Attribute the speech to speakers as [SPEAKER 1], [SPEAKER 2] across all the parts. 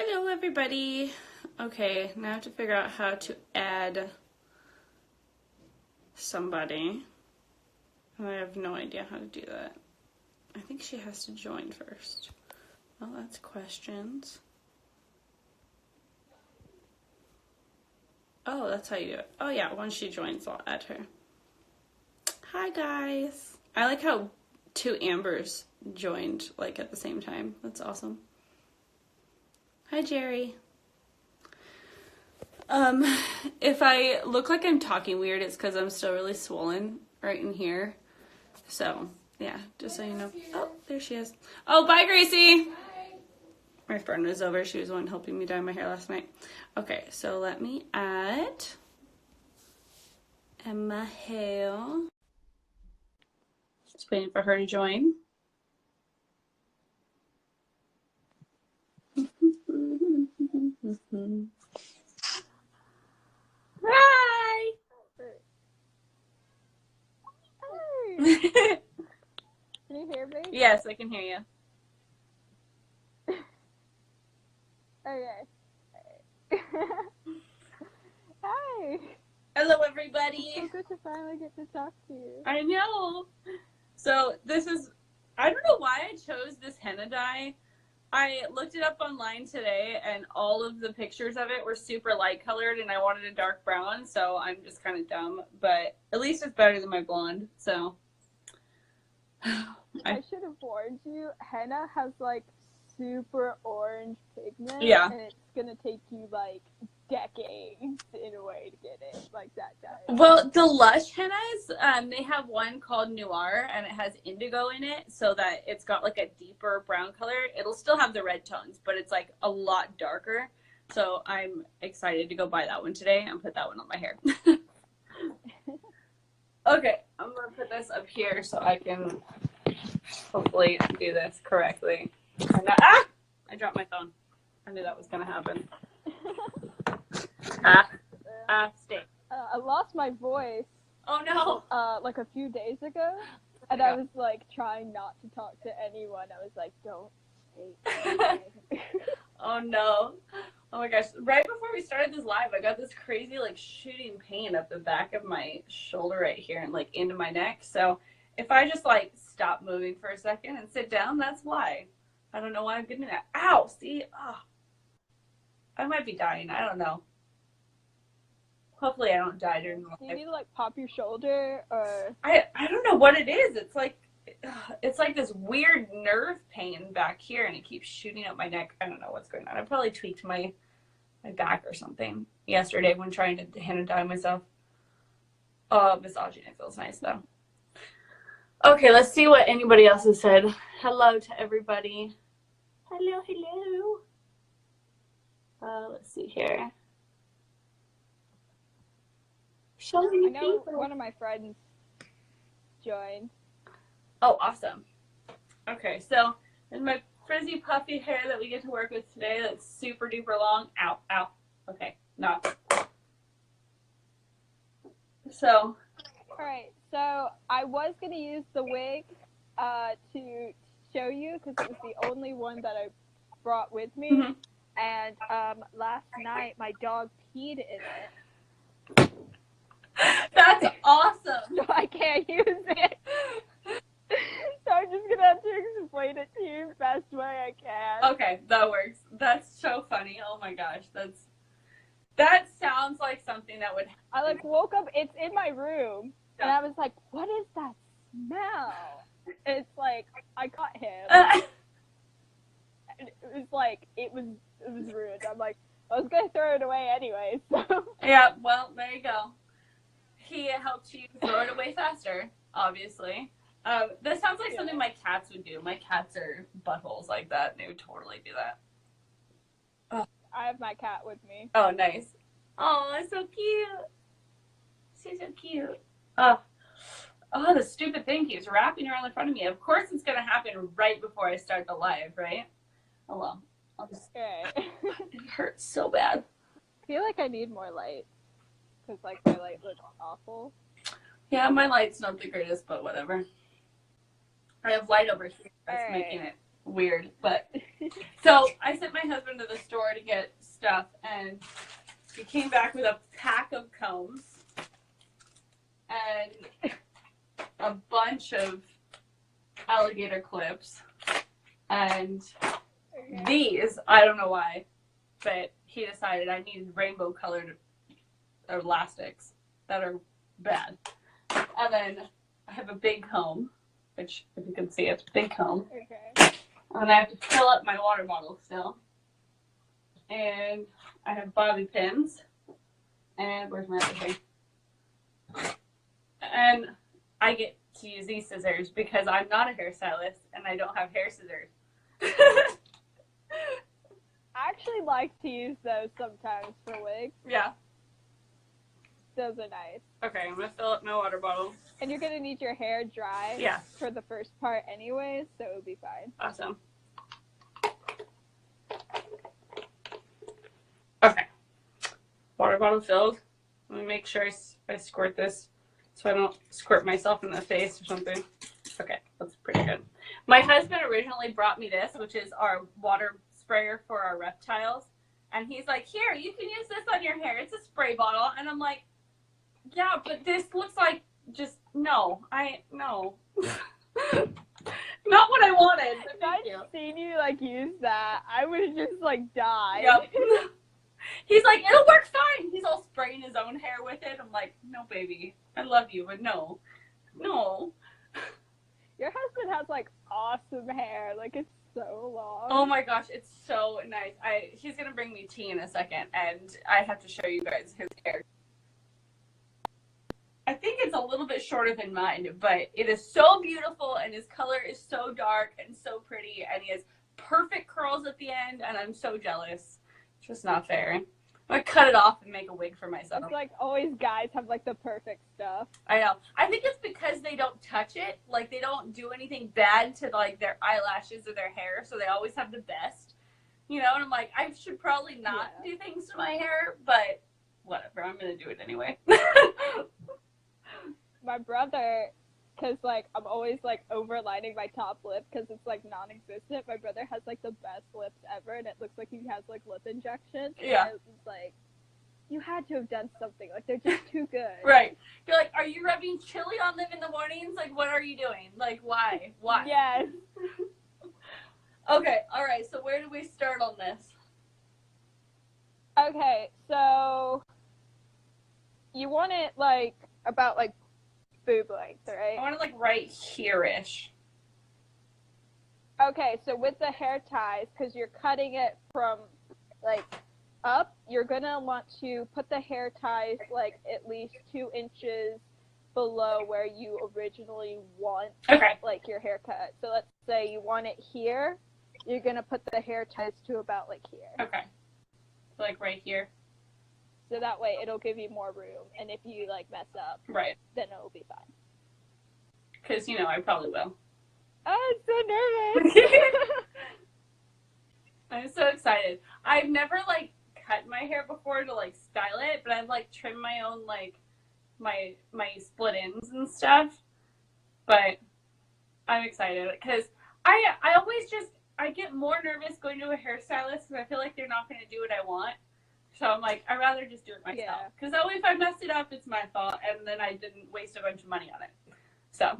[SPEAKER 1] Hello everybody. Okay, now I have to figure out how to add somebody. I have no idea how to do that. I think she has to join first. Well, that's questions. Oh, that's how you do it. Oh yeah, once she joins, I'll add her. Hi guys. I like how two Ambers joined like at the same time. That's awesome. Hi Jerry. If I look like I'm talking weird, it's because I'm still really swollen right in here. So, yeah, just so you know. Oh, there she is. Oh, bye, Gracie. Bye. My friend was over. She was the one helping me dye my hair last night. Okay, so let me add Emma Hale. Just waiting for her to join. Hi.
[SPEAKER 2] Hi. Can you hear me?
[SPEAKER 1] Yes, I can hear you.
[SPEAKER 2] Okay. Hi.
[SPEAKER 1] Hello, everybody.
[SPEAKER 2] It's so good to finally get to talk to you.
[SPEAKER 1] I know. So this is, I don't know why I chose this henna dye. I looked it up online today and all of the pictures of it were super light colored and I wanted a dark brown, so I'm just kind of dumb, but at least it's better than my blonde, so.
[SPEAKER 2] I should have warned you, henna has like super orange pigment.
[SPEAKER 1] Yeah.
[SPEAKER 2] And it's gonna take you like decades in a way to get it like that dye.
[SPEAKER 1] Well, the Lush hennas, they have one called Noir and it has indigo in it so that it's got like a deeper brown color. It'll still have the red tones, but it's like a lot darker. So I'm excited to go buy that one today and put that one on my hair. Okay, I'm gonna put this up here so I can hopefully do this correctly. I dropped my phone. I knew that was gonna happen. Stay.
[SPEAKER 2] I lost my voice.
[SPEAKER 1] Oh no.
[SPEAKER 2] Like a few days ago, and I was like trying not to talk to anyone. I was like, don't say anything.
[SPEAKER 1] Oh no. Oh my gosh. Right before we started this live, I got this crazy like shooting pain up the back of my shoulder right here and like into my neck. So if I just like stop moving for a second and sit down, that's why. I don't know why I'm getting that. Ow, see? Oh. I might be dying. I don't know. Hopefully I don't die during the live.
[SPEAKER 2] Do you need to like pop your shoulder or?
[SPEAKER 1] I don't know what it is. It's like this weird nerve pain back here and it keeps shooting up my neck. I don't know what's going on. I probably tweaked my back or something yesterday when trying to henna dye myself. Oh, massaging it feels nice though. Okay, let's see what anybody else has said. Hello to everybody. Hello, hello. Let's see here.
[SPEAKER 2] I know one of my friends joined.
[SPEAKER 1] Oh, awesome. Okay, so there's my frizzy puffy hair that we get to work with today that's super duper long. Ow, ow. Okay, no. So.
[SPEAKER 2] Alright, so I was going to use the wig to show you because it was the only one that I brought with me.
[SPEAKER 1] Mm-hmm.
[SPEAKER 2] And last night my dog peed in it.
[SPEAKER 1] That's awesome.
[SPEAKER 2] So I can't use it. So I'm just going to have to explain it to you the best way I can.
[SPEAKER 1] Okay, that works. That's so funny. Oh my gosh, that sounds like something that would happen.
[SPEAKER 2] I like woke up, it's in my room, and I was like, what is that smell? It's like, I caught him. And it was like, it was ruined. I'm like, I was going to throw it away anyway, so.
[SPEAKER 1] Yeah, well, there you go. He helped you throw it away faster, obviously. This sounds like something my cats would do. My cats are buttholes like that, and they would totally do that.
[SPEAKER 2] Oh. I have my cat with me.
[SPEAKER 1] Oh, nice. Oh, it's so cute. She's so cute. Oh, the stupid thing keeps wrapping around in front of me. Of course it's going to happen right before I start the live, right? Oh, well. I'll just...
[SPEAKER 2] Okay.
[SPEAKER 1] It hurts so bad.
[SPEAKER 2] I feel like I need more light. Because, like, my light looks awful.
[SPEAKER 1] Yeah, my light's not the greatest, but whatever. I have light over here that's making it weird, but So I sent my husband to the store to get stuff, and he came back with a pack of combs and a bunch of alligator clips. And these, I don't know why, but he decided I needed rainbow colored elastics that are bad. And then I have a big comb, which if you can see, it's a big comb.
[SPEAKER 2] Okay.
[SPEAKER 1] And I have to fill up my water bottle still. And I have bobby pins. And where's my other thing? And I get to use these scissors because I'm not a hairstylist and I don't have hair scissors.
[SPEAKER 2] I actually like to use those sometimes for wigs.
[SPEAKER 1] Yeah.
[SPEAKER 2] Those are nice.
[SPEAKER 1] Okay, I'm gonna fill up my water bottle.
[SPEAKER 2] And you're gonna need your hair dry for the first part anyways, so it'll be fine.
[SPEAKER 1] Awesome. Okay. Water bottle filled. Let me make sure I squirt this so I don't squirt myself in the face or something. Okay, that's pretty good. My husband originally brought me this, which is our water sprayer for our reptiles. And he's like, here, you can use this on your hair. It's a spray bottle. And I'm like, yeah, but this looks like just, no. No. Not what I wanted.
[SPEAKER 2] If I'd seen you, like, use that, I would have just, like, died.
[SPEAKER 1] Yep. He's like, it'll work fine. He's all spraying his own hair with it. I'm like, no, baby. I love you, but no. No.
[SPEAKER 2] Your husband has, like, awesome hair. Like, it's so long.
[SPEAKER 1] Oh my gosh, it's so nice. He's going to bring me tea in a second, and I have to show you guys his hair. I think it's a little bit shorter than mine, but it is so beautiful, and his color is so dark and so pretty, and he has perfect curls at the end, and I'm so jealous. It's just not fair. I'm going to cut it off and make a wig for myself.
[SPEAKER 2] It's like always guys have like the perfect stuff.
[SPEAKER 1] I know. I think it's because they don't touch it. Like they don't do anything bad to like their eyelashes or their hair, so they always have the best. You know, and I'm like, I should probably not do things to my hair, but whatever. I'm going to do it anyway.
[SPEAKER 2] My brother, because like I'm always like overlining my top lip because it's like non-existent. My brother has like the best lips ever, and it looks like he has like lip injections.
[SPEAKER 1] Yeah.
[SPEAKER 2] And it's like, you had to have done something. Like they're just too good.
[SPEAKER 1] Right. You're like, are you rubbing chili on them in the mornings? Like, what are you doing? Like, why? Why?
[SPEAKER 2] Yes.
[SPEAKER 1] Okay. All right. So where do we start on this?
[SPEAKER 2] Okay. So you want it like about like boob length, right?
[SPEAKER 1] I want it like right here-ish.
[SPEAKER 2] Okay, so with the hair ties, because you're cutting it from like up, you're gonna want to put the hair ties like at least 2 inches below where you originally want like your haircut. So let's say you want it here, you're gonna put the hair ties to about like here.
[SPEAKER 1] Okay. Like right here.
[SPEAKER 2] So that way it'll give you more room, and if you like mess up, then it'll be fine.
[SPEAKER 1] Because you know I probably will.
[SPEAKER 2] Oh, I'm so nervous.
[SPEAKER 1] I'm so excited. I've never like cut my hair before to like style it, but I've like trimmed my own like my split ends and stuff. But I'm excited because I always just I get more nervous going to a hairstylist because I feel like they're not going to do what I want. So I'm like, I'd rather just do it myself. Because that way if I messed it up, it's my fault. And then I didn't waste a bunch of money on it. So,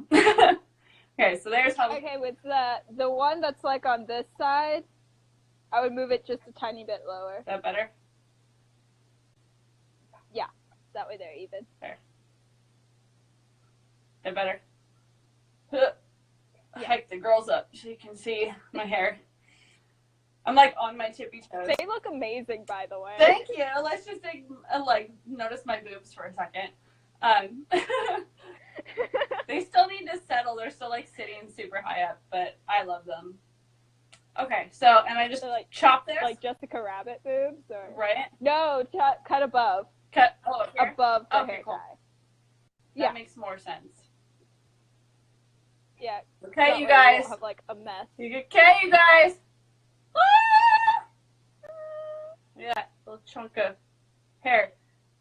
[SPEAKER 1] okay, so there's how...
[SPEAKER 2] Okay, with the one that's like on this side, I would move it just a tiny bit lower.
[SPEAKER 1] Is that better?
[SPEAKER 2] Yeah, that way they're even.
[SPEAKER 1] There. That better? Yeah. Hike the girls up so you can see my hair. I'm like on my tippy toes.
[SPEAKER 2] They look amazing, by the way.
[SPEAKER 1] Thank you. Let's just like notice my boobs for a second. They still need to settle. They're still like sitting super high up, but I love them. Okay, so and I just like chop this
[SPEAKER 2] like Jessica Rabbit boobs, or
[SPEAKER 1] right?
[SPEAKER 2] No, cut above.
[SPEAKER 1] Cut
[SPEAKER 2] above the hair
[SPEAKER 1] cool.
[SPEAKER 2] tie.
[SPEAKER 1] That makes more sense.
[SPEAKER 2] Yeah.
[SPEAKER 1] Okay, you guys.
[SPEAKER 2] We'll have like a mess.
[SPEAKER 1] Okay, you guys. Yeah, a little chunk of hair.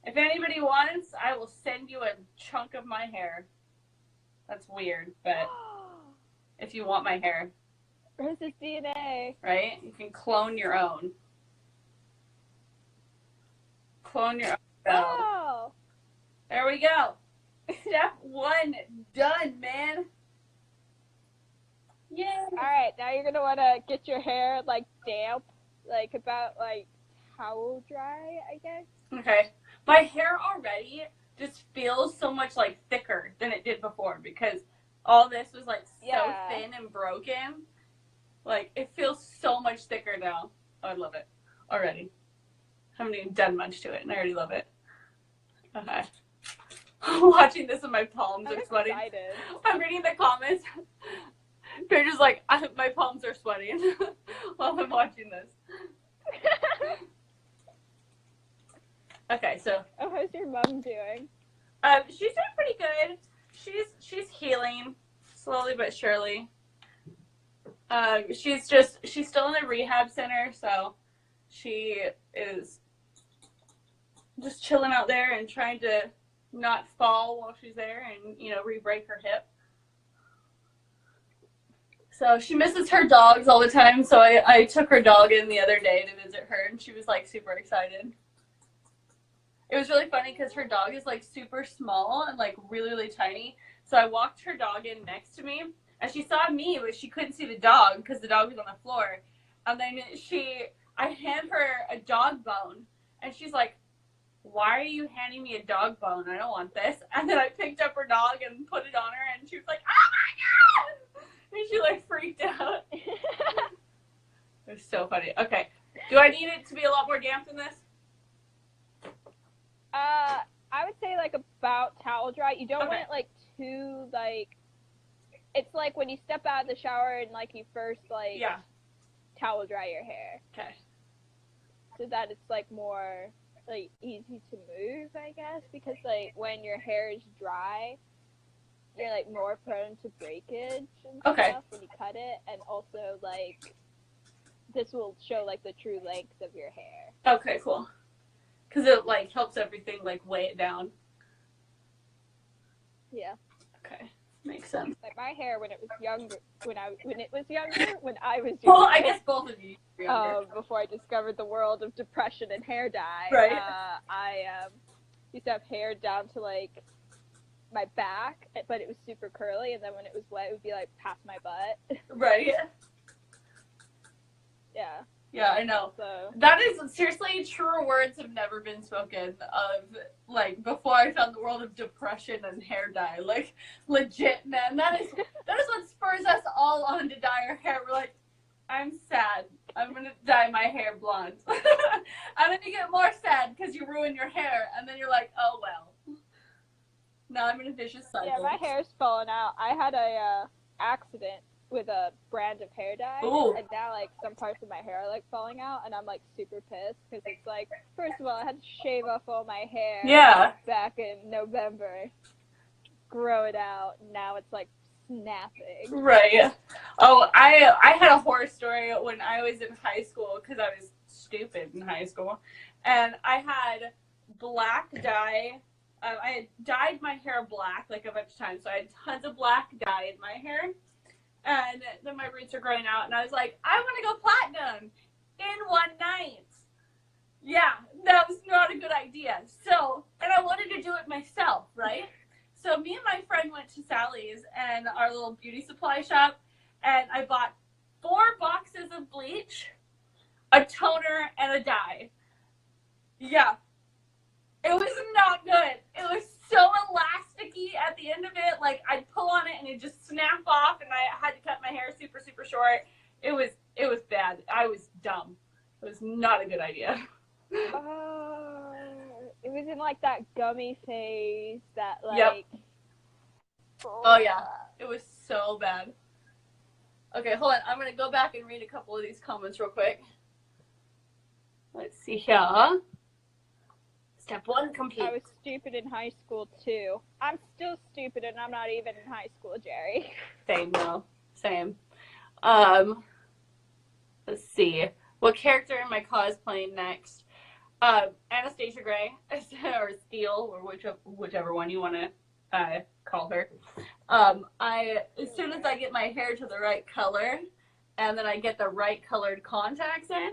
[SPEAKER 1] If anybody wants, I will send you a chunk of my hair. That's weird, but if you want my hair.
[SPEAKER 2] Rose's DNA.
[SPEAKER 1] Right? You can clone your own. Clone your own cell.
[SPEAKER 2] Oh!
[SPEAKER 1] There we go. Step 1 done, man. Yay.
[SPEAKER 2] Alright, now you're gonna wanna get your hair, like, damp. Like, about, like, towel dry, I guess.
[SPEAKER 1] Okay. My hair already just feels so much, like, thicker than it did before because all this was, like, so thin and broken. Like, it feels so much thicker now. Oh, I love it already. I haven't even done much to it, and I already love it. Okay. Watching this with my palms are sweating.
[SPEAKER 2] Excited.
[SPEAKER 1] I'm reading the comments. They're just like, my palms are sweating while I'm watching this. Okay, so.
[SPEAKER 2] Oh, how's your mom doing?
[SPEAKER 1] She's doing pretty good. She's healing slowly but surely. She's still in the rehab center, so she is just chilling out there and trying to not fall while she's there and, you know, re-break her hip. So she misses her dogs all the time, so I took her dog in the other day to visit her, and she was, like, super excited. It was really funny because her dog is, like, super small and, like, really, really tiny. So I walked her dog in next to me, and she saw me, but she couldn't see the dog because the dog was on the floor. And then I hand her a dog bone, and she's like, "Why are you handing me a dog bone? I don't want this." And then I picked up her dog and put it on her, and she was like, "Oh my God!" And she, like, freaked out. It was so funny. Okay. Do I need it to be a lot more damp than this?
[SPEAKER 2] I would say, like, about towel dry. You don't want it, like, too, like, it's like when you step out of the shower and, like, you first, like, towel dry your hair.
[SPEAKER 1] Okay.
[SPEAKER 2] So that it's, like, more, like, easy to move, I guess, because, like, when your hair is dry, you're, like, more prone to breakage and stuff when you cut it, and also, like, this will show, like, the true length of your hair.
[SPEAKER 1] Okay, cool. Because it, like, helps everything, like, weigh it down.
[SPEAKER 2] Yeah.
[SPEAKER 1] Okay. Makes sense.
[SPEAKER 2] Like, my hair when it was younger, when I was younger.
[SPEAKER 1] Well, I guess both of you were younger.
[SPEAKER 2] Before I discovered the world of depression and hair dye.
[SPEAKER 1] Right.
[SPEAKER 2] I used to have hair down to, like, my back, but it was super curly, and then when it was wet, it would be, like, past my butt.
[SPEAKER 1] Right.
[SPEAKER 2] Yeah.
[SPEAKER 1] Yeah, I know.
[SPEAKER 2] So.
[SPEAKER 1] That is, seriously, truer words have never been spoken of, like, before I found the world of depression and hair dye. Like, legit, man. That is what spurs us all on to dye our hair. We're like, I'm sad. I'm going to dye my hair blonde. And then you get more sad because you ruin your hair. And then you're like, oh, well. Now I'm in a vicious cycle.
[SPEAKER 2] Yeah, my hair's falling out. I had a accident with a brand of hair dye.
[SPEAKER 1] Ooh.
[SPEAKER 2] And now, like, some parts of my hair are, like, falling out, and I'm, like, super pissed because it's like, first of all, I had to shave off all my hair back in November, grow it out, and now it's, like, snapping.
[SPEAKER 1] Right. Oh, I had a horror story when I was in high school because I was stupid in high school, and I had black dye. I had dyed my hair black, like, a bunch of times, so I had tons of black dye in my hair. And then my roots are growing out, and I was like, I want to go platinum in one night. Yeah, that was not a good idea. So, and I wanted to do it myself, right? So me and my friend went to Sally's and our little beauty supply shop, and I bought 4 boxes of bleach, a toner, and a dye. Yeah. It was not good. It was so elasticy at the end of it. Like, I'd pull on it and it'd just snap off, and I had to cut my hair super, super short. It was bad. I was dumb. It was not a good idea.
[SPEAKER 2] It was in, like, that gummy phase that, like...
[SPEAKER 1] Yep. Oh, yeah. It was so bad. Okay, hold on. I'm going to go back and read a couple of these comments real quick. Let's see here. Step 1 complete.
[SPEAKER 2] I was stupid in high school, too. I'm still stupid, and I'm not even in high school, Jerry.
[SPEAKER 1] Same, though. Same. Let's see. What character am I cosplaying next? Anastasia Gray, or Steel, or whichever one you want to call her. As soon as I get my hair to the right color, and then I get the right colored contacts in,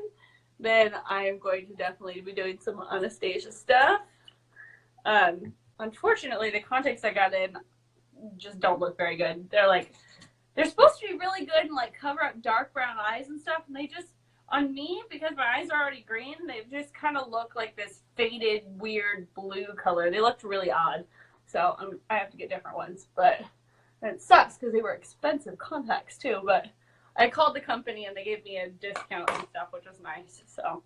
[SPEAKER 1] then I am going to definitely be doing some Anastasia stuff. Unfortunately, the contacts I got in just don't look very good. They're supposed to be really good and like cover up dark brown eyes and stuff, and they just, on me, because my eyes are already green, they just kind of look like this faded, weird blue color. They looked really odd, so I have to get different ones. But it sucks because they were expensive contacts too. But I called the company and they gave me a discount and stuff, which was nice. So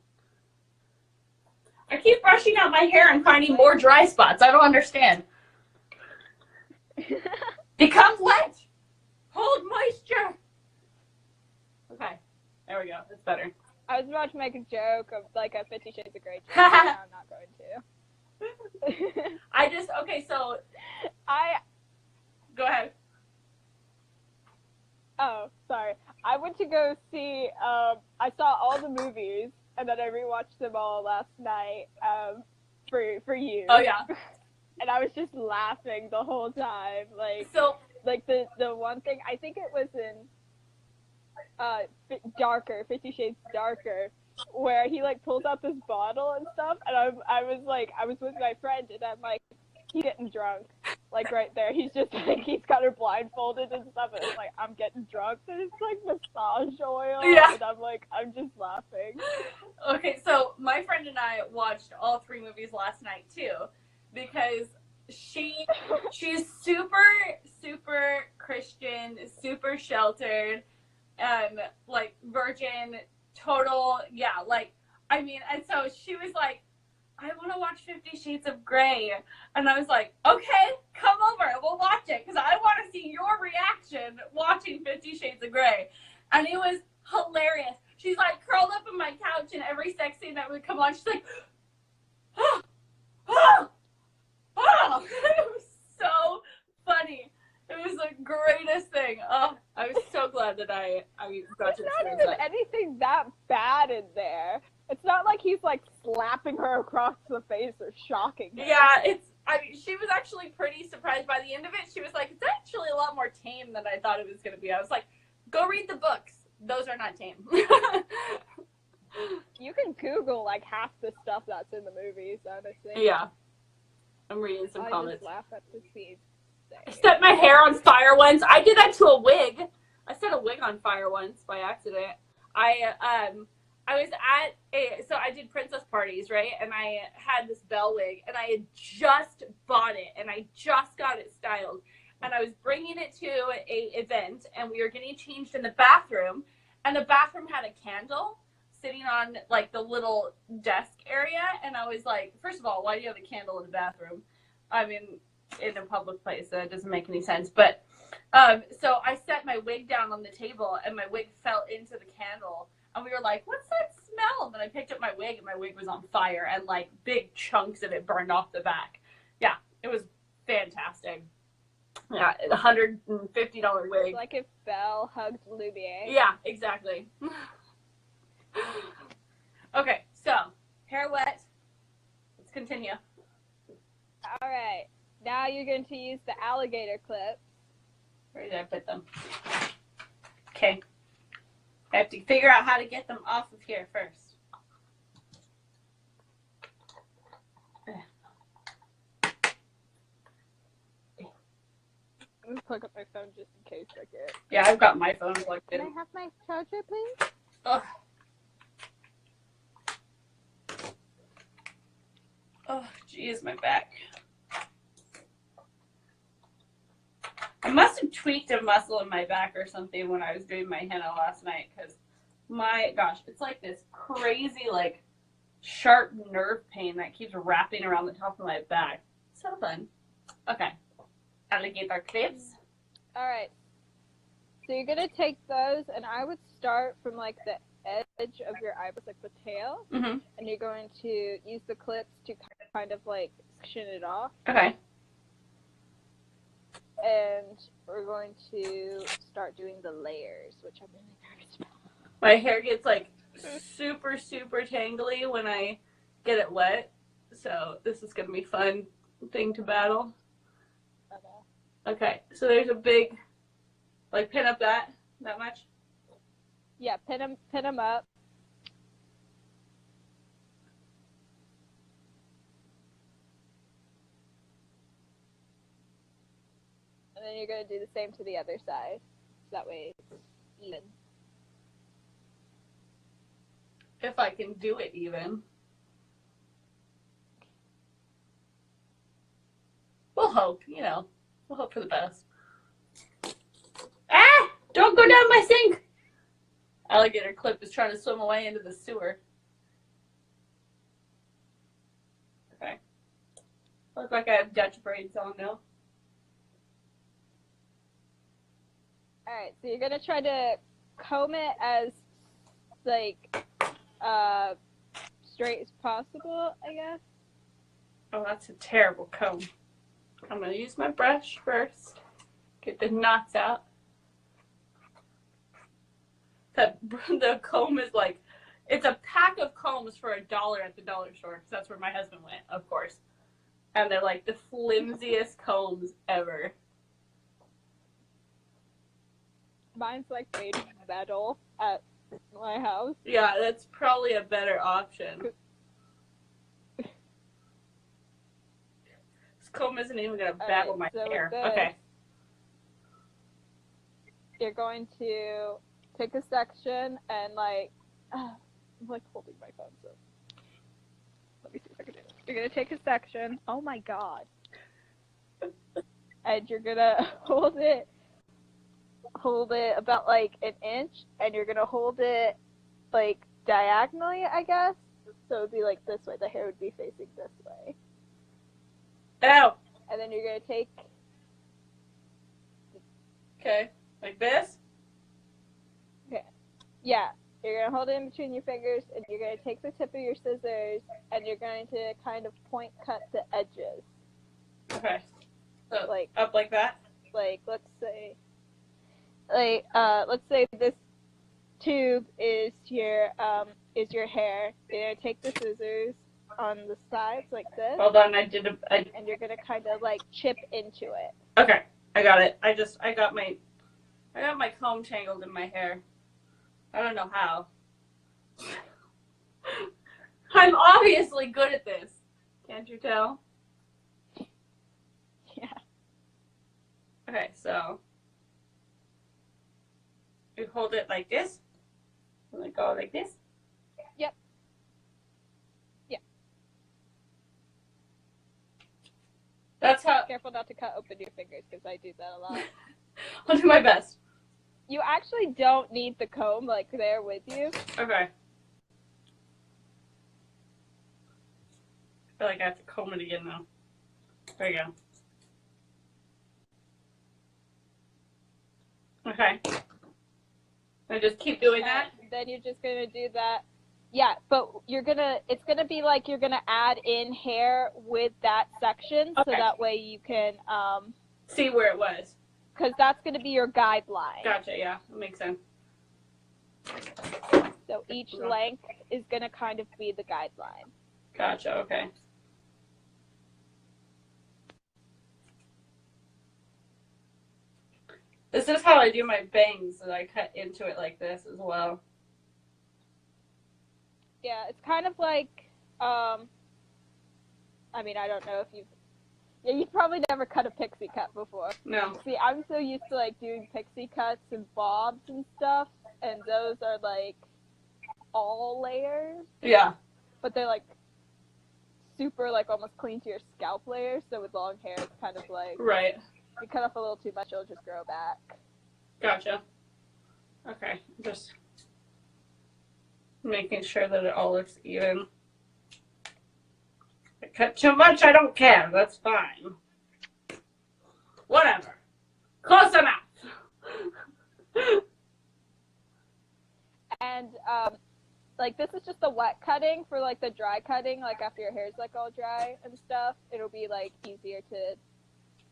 [SPEAKER 1] I keep brushing out my hair and finding more dry spots. I don't understand. Become wet. Hold moisture. Okay, there we go. That's better.
[SPEAKER 2] I was about to make a joke of like a 50 Shades of Grey joke, but I'm not going to.
[SPEAKER 1] Okay, so
[SPEAKER 2] I
[SPEAKER 1] go ahead.
[SPEAKER 2] Oh, sorry. I went to go see, I saw all the movies, and then I rewatched them all last night, for you.
[SPEAKER 1] Oh, yeah.
[SPEAKER 2] And I was just laughing the whole time. Like,
[SPEAKER 1] So,
[SPEAKER 2] like the one thing, I think it was in, Darker, 50 Shades Darker, where he, like, pulls out this bottle and stuff, and I was with my friend, and I'm like, he's getting drunk. Like, right there. He's just, like, he's got her blindfolded and stuff, and it's like, I'm getting drunk, and it's, like, massage oil,
[SPEAKER 1] yeah.
[SPEAKER 2] And I'm just laughing.
[SPEAKER 1] Okay, so my friend and I watched all 3 movies last night, too, because she's super Christian, super sheltered, like, virgin, total, yeah, like, I mean, and so she was like, I want to watch 50 Shades of Grey. And I was like, okay, come over and we'll watch it because I want to see your reaction watching 50 Shades of Grey. And it was hilarious. She's like curled up in my couch, and every sex scene that would come on, she's like, oh, oh, oh. It was so funny. It was the greatest thing. Oh, I was so glad that I got to experience that.
[SPEAKER 2] There's not even anything that bad in there. It's not like he's like slapping her across the face or shocking her.
[SPEAKER 1] Yeah, she was actually pretty surprised by the end of it. She was like, it's actually a lot more tame than I thought it was going to be. I was like, go read the books. Those are not tame.
[SPEAKER 2] You can Google like half the stuff that's in the movies, honestly.
[SPEAKER 1] Yeah. I'm reading some comments.
[SPEAKER 2] I just laugh at the scenes.
[SPEAKER 1] I set my hair on fire once. I did that to a wig. I set a wig on fire once by accident. I was so I did princess parties, right? And I had this bell wig, and I had just bought it, and I just got it styled. And I was bringing it to a event, and we were getting changed in the bathroom, and the bathroom had a candle sitting on, like, the little desk area. And I was like, first of all, why do you have a candle in the bathroom? I mean, in a public place, that doesn't make any sense. But, so I set my wig down on the table, and my wig fell into the candle. And we were like, what's that smell? And then I picked up my wig, and my wig was on fire, and like big chunks of it burned off the back. Yeah, it was fantastic. Yeah, $150 wig.
[SPEAKER 2] Like if Belle hugged Lumiere.
[SPEAKER 1] Yeah, exactly. Okay, so hair wet. Let's continue.
[SPEAKER 2] All right, now you're going to use the alligator clips.
[SPEAKER 1] Where did I put them? Okay. I have to figure out how to get them off of here first.
[SPEAKER 2] I'm going to plug up my phone just in case I get.
[SPEAKER 1] Yeah, I've got my phone plugged in.
[SPEAKER 2] Can I have my charger, please?
[SPEAKER 1] Ugh. Oh, geez, my back. I must have tweaked a muscle in my back or something when I was doing my henna last night, because my gosh, it's like this crazy, like, sharp nerve pain that keeps wrapping around the top of my back. So fun. Okay. Alligator clips.
[SPEAKER 2] All right. So you're going to take those, and I would start from, like, the edge of your eyebrows, like the tail,
[SPEAKER 1] Mm-hmm.
[SPEAKER 2] and you're going to use the clips to kind of, like, section it off.
[SPEAKER 1] Okay.
[SPEAKER 2] And we're going to start doing the layers, which I'm really nervous about.
[SPEAKER 1] My hair gets, like, super tangly when I get it wet, so this is going to be a fun thing to battle. Okay, so there's a big, like, pin up that much.
[SPEAKER 2] Yeah, pin them up. And then you're going to do the same to the other side. So that way it's even.
[SPEAKER 1] If I can do it even. We'll hope, you know. We'll hope for the best. Ah! Don't go down my sink! Alligator Clip is trying to swim away into the sewer. Okay. Look like I have Dutch braids on now.
[SPEAKER 2] Alright, so you're gonna try to comb it as, like, straight as possible, I guess.
[SPEAKER 1] Oh, that's a terrible comb. I'm gonna use my brush first. Get the knots out. The comb is like, it's a pack of combs for $1 at the dollar store, because that's where my husband went, of course. And they're like the flimsiest combs ever.
[SPEAKER 2] Mine's like made of metal at my house.
[SPEAKER 1] Yeah, that's probably a better option. This comb isn't even gonna battle my hair. Okay.
[SPEAKER 2] You're going to take a section and like, I'm like holding my phone, so let me see if I can do it. You're gonna take a section. Oh my god. And you're gonna hold it about like an inch, and you're gonna hold it like diagonally, I guess. So it would be like this way. The hair would be facing this way.
[SPEAKER 1] Ow!
[SPEAKER 2] And then you're gonna take.
[SPEAKER 1] Okay, like this?
[SPEAKER 2] Okay. Yeah. You're gonna hold it in between your fingers, and you're gonna take the tip of your scissors, and you're going to kind of point cut the edges.
[SPEAKER 1] Okay. So
[SPEAKER 2] Like
[SPEAKER 1] up like that?
[SPEAKER 2] Like let's say this tube is your hair. You're gonna take the scissors on the sides like this.
[SPEAKER 1] Hold on,
[SPEAKER 2] and you're gonna kind of like chip into it.
[SPEAKER 1] Okay, I got it. I got my comb tangled in my hair. I don't know how. I'm obviously good at this. Can't you tell?
[SPEAKER 2] Yeah.
[SPEAKER 1] Okay, so you hold it like this. And then go like this.
[SPEAKER 2] Yep. Yeah.
[SPEAKER 1] That's how.
[SPEAKER 2] Careful not to cut open your fingers, because I do that a lot.
[SPEAKER 1] I'll do my best.
[SPEAKER 2] You actually don't need the comb like there with you.
[SPEAKER 1] Okay. I feel like I have to comb it again now. There you go. Okay. I just keep doing that?
[SPEAKER 2] Then you're just gonna do that. Yeah, but it's gonna be like you're gonna add in hair with that section,
[SPEAKER 1] Okay.
[SPEAKER 2] so that way you can
[SPEAKER 1] see where it was.
[SPEAKER 2] Because that's gonna be your guideline.
[SPEAKER 1] Gotcha, yeah, that makes sense.
[SPEAKER 2] So each length is gonna kind of be the guideline.
[SPEAKER 1] Gotcha, okay. This is how I do my bangs, that I cut into it like this as well.
[SPEAKER 2] Yeah, it's kind of like, I mean, I don't know if you've probably never cut a pixie cut before.
[SPEAKER 1] No.
[SPEAKER 2] See, I'm so used to like doing pixie cuts and bobs and stuff, and those are like all layers.
[SPEAKER 1] Yeah.
[SPEAKER 2] But they're like super like almost clean to your scalp layers, so with long hair it's kind of like,
[SPEAKER 1] right.
[SPEAKER 2] If you cut off a little too much, it'll just grow back.
[SPEAKER 1] Gotcha. Okay, just making sure that it all looks even. If I cut too much, I don't care. That's fine. Whatever. Close enough.
[SPEAKER 2] And like this is just the wet cutting. For like the dry cutting, like after your hair's like all dry and stuff, it'll be like easier to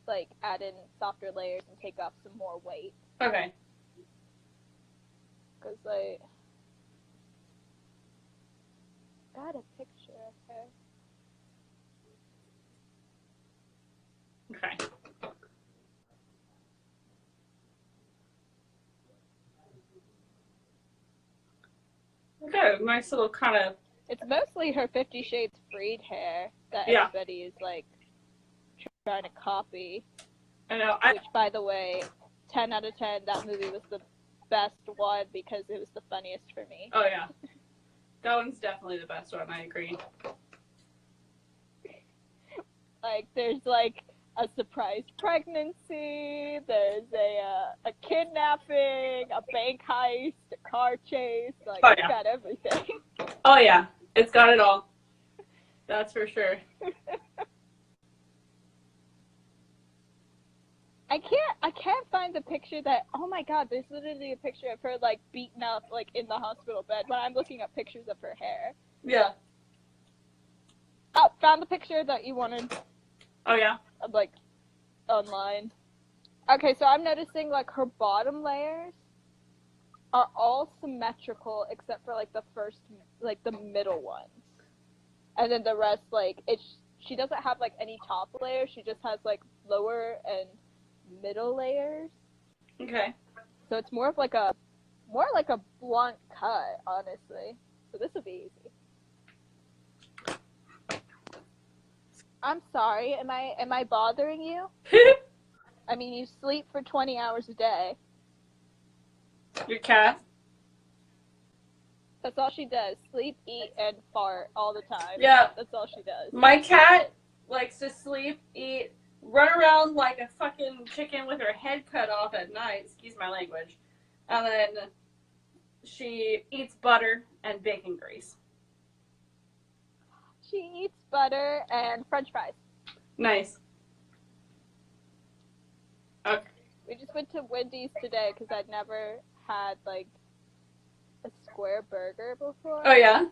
[SPEAKER 2] like add in softer layers and take off some more weight.
[SPEAKER 1] Okay.
[SPEAKER 2] Because like, got a picture of her.
[SPEAKER 1] Okay. a nice little kind of...
[SPEAKER 2] It's mostly her 50 Shades Freed hair that
[SPEAKER 1] Yeah.
[SPEAKER 2] everybody is, like, trying to copy.
[SPEAKER 1] I know.
[SPEAKER 2] Which, by the way, 10 out of 10, that movie was the best one because it was the funniest for me.
[SPEAKER 1] Oh, yeah. That one's definitely the best one, I agree.
[SPEAKER 2] Like, there's, like, a surprise pregnancy, there's a kidnapping, a bank heist, a car chase, like,
[SPEAKER 1] Oh,
[SPEAKER 2] it's
[SPEAKER 1] yeah.
[SPEAKER 2] got everything.
[SPEAKER 1] Oh, yeah. It's got it all. That's for sure.
[SPEAKER 2] I can't find the picture that, oh my god, there's literally a picture of her, like, beaten up, like, in the hospital bed when I'm looking up pictures of her hair.
[SPEAKER 1] Yeah.
[SPEAKER 2] Oh, found the picture that you wanted.
[SPEAKER 1] Oh, yeah?
[SPEAKER 2] Like, online. Okay, so I'm noticing, like, her bottom layers are all symmetrical except for, like, the first, like, the middle ones. And then the rest, like, she doesn't have, like, any top layers. She just has, like, lower and middle layers.
[SPEAKER 1] Okay.
[SPEAKER 2] So it's more like a blunt cut, honestly. So this would be easy. I'm sorry. Am I bothering you? I mean, you sleep for 20 hours a day.
[SPEAKER 1] Your cat?
[SPEAKER 2] That's all she does. Sleep, eat, and fart all the time.
[SPEAKER 1] Yeah.
[SPEAKER 2] That's all she does.
[SPEAKER 1] My cat likes to sleep, eat, run around like a fucking chicken with her head cut off at night. Excuse my language. And then she eats butter and bacon grease.
[SPEAKER 2] She eats butter and french fries.
[SPEAKER 1] Nice. Okay.
[SPEAKER 2] We just went to Wendy's today because I'd never had, like, a square burger before.
[SPEAKER 1] Oh, yeah?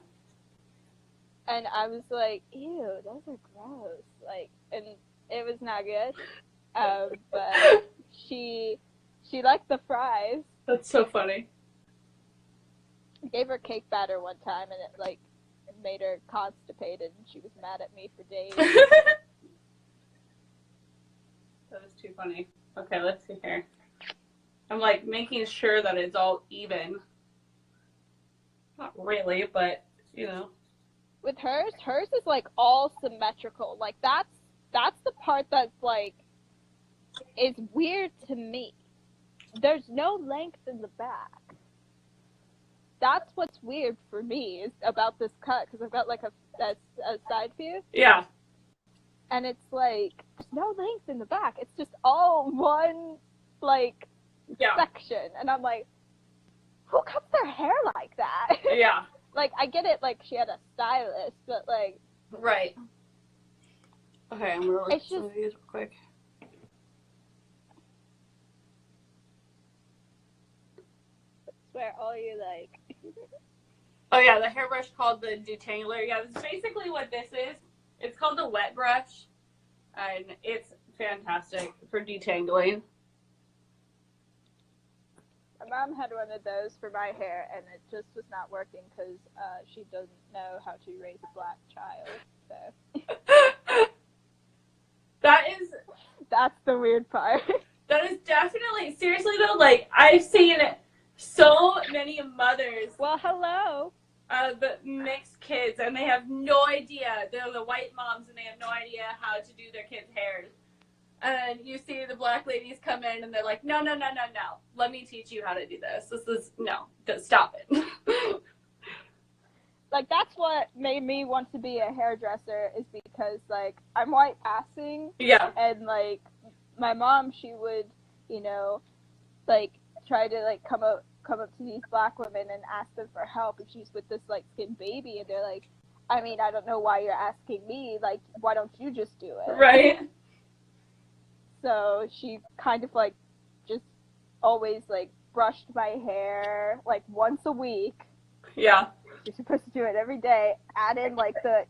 [SPEAKER 2] And I was like, ew, those are gross. Like, and it was not good. But she liked the fries.
[SPEAKER 1] That's so funny.
[SPEAKER 2] I gave her cake batter one time and it, like, made her constipated and she was mad at me for days.
[SPEAKER 1] That is too funny. Okay, let's see here. I'm, like, making sure that it's all even. Not really, but, you know.
[SPEAKER 2] With hers is, like, all symmetrical. Like, that's the part that's, like, is weird to me. There's no length in the back. That's what's weird for me is about this cut, because I've got, like, a side view.
[SPEAKER 1] Yeah.
[SPEAKER 2] And it's, like, there's no length in the back. It's just all one, like, section. And I'm like, who cuts their hair like that?
[SPEAKER 1] Yeah.
[SPEAKER 2] Like, I get it, like, she had a stylist, but, like...
[SPEAKER 1] Right. Okay, I'm gonna look at some of these real quick.
[SPEAKER 2] I swear, all you, like...
[SPEAKER 1] Oh, yeah, the hairbrush called the detangler. Yeah, this is basically what this is. It's called the wet brush, and it's fantastic for detangling.
[SPEAKER 2] My mom had one of those for my hair, and it just was not working because she doesn't know how to raise a black child. So that's the weird part.
[SPEAKER 1] That is definitely, seriously though, like, I've seen so many mothers.
[SPEAKER 2] Well, hello.
[SPEAKER 1] The mixed kids, and they have no idea. They're the white moms, and they have no idea how to do their kids' hair. And you see the black ladies come in, and they're like, no. Let me teach you how to do this. Stop it.
[SPEAKER 2] Like, that's what made me want to be a hairdresser is because, like, I'm white passing.
[SPEAKER 1] Yeah.
[SPEAKER 2] And, like, my mom, she would, you know, like, try to, like, come up to these black women and ask them for help. And she's with this light-skinned baby, and they're like, I mean, I don't know why you're asking me. Like, why don't you just do it?
[SPEAKER 1] Right.
[SPEAKER 2] So she kind of, like, just always, like, brushed my hair, like, once a week.
[SPEAKER 1] Yeah.
[SPEAKER 2] You're supposed to do it every day. Add in, like, the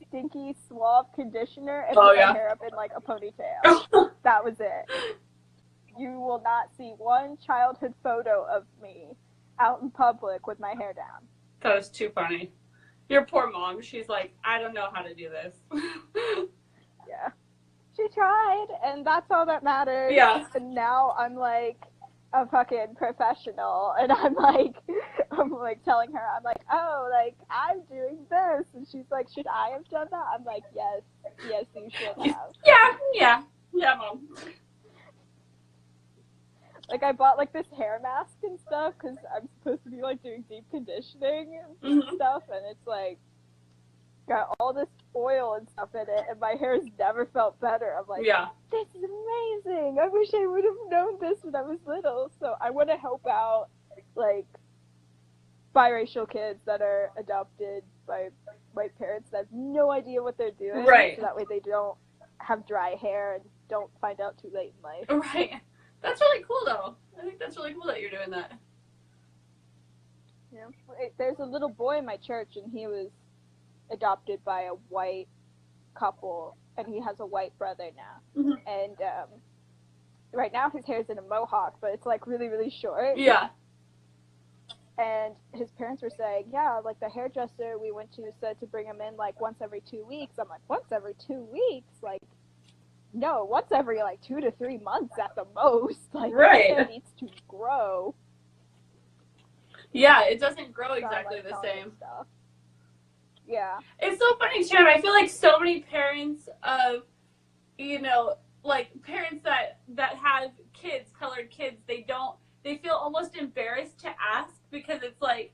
[SPEAKER 2] stinky suave conditioner and put my hair up in, like, a ponytail. That was it. You will not see one childhood photo of me out in public with my hair down.
[SPEAKER 1] That was too funny. Your poor mom. She's like, I don't know how to do this.
[SPEAKER 2] Yeah. She tried, and that's all that matters.
[SPEAKER 1] Yeah.
[SPEAKER 2] And now I'm, like, a fucking professional, and I'm, like, I'm like telling her, I'm like, oh, like I'm doing this, and she's like, should I have done that? I'm like, yes, you should have.
[SPEAKER 1] Yeah, Mom.
[SPEAKER 2] Like I bought like this hair mask and stuff because I'm supposed to be like doing deep conditioning and stuff, and it's like got all this oil and stuff in it, and my hair's never felt better. I'm like, this is amazing. I wish I would have known this when I was little. So I want to help out like biracial kids that are adopted by white parents that have no idea what they're doing.
[SPEAKER 1] Right.
[SPEAKER 2] So that way they don't have dry hair and don't find out too late in life.
[SPEAKER 1] Right. That's really cool, though. I think that's really cool that you're doing that.
[SPEAKER 2] Yeah. There's a little boy in my church, and he was adopted by a white couple, and he has a white brother now.
[SPEAKER 1] Mm-hmm.
[SPEAKER 2] And right now his hair's in a mohawk, but it's like really, really short.
[SPEAKER 1] Yeah.
[SPEAKER 2] And his parents were saying, yeah, like the hairdresser we went to said to bring him in like once every 2 weeks. I'm like, once every 2 weeks? Like, no, once every like 2 to 3 months at the most. Like,
[SPEAKER 1] right.
[SPEAKER 2] His hair needs to grow.
[SPEAKER 1] Yeah, it doesn't grow exactly the same.
[SPEAKER 2] Stuff. Yeah.
[SPEAKER 1] It's so funny, Sharon. I feel like so many parents of, like parents that have kids, colored kids, they feel almost embarrassed to ask because it's like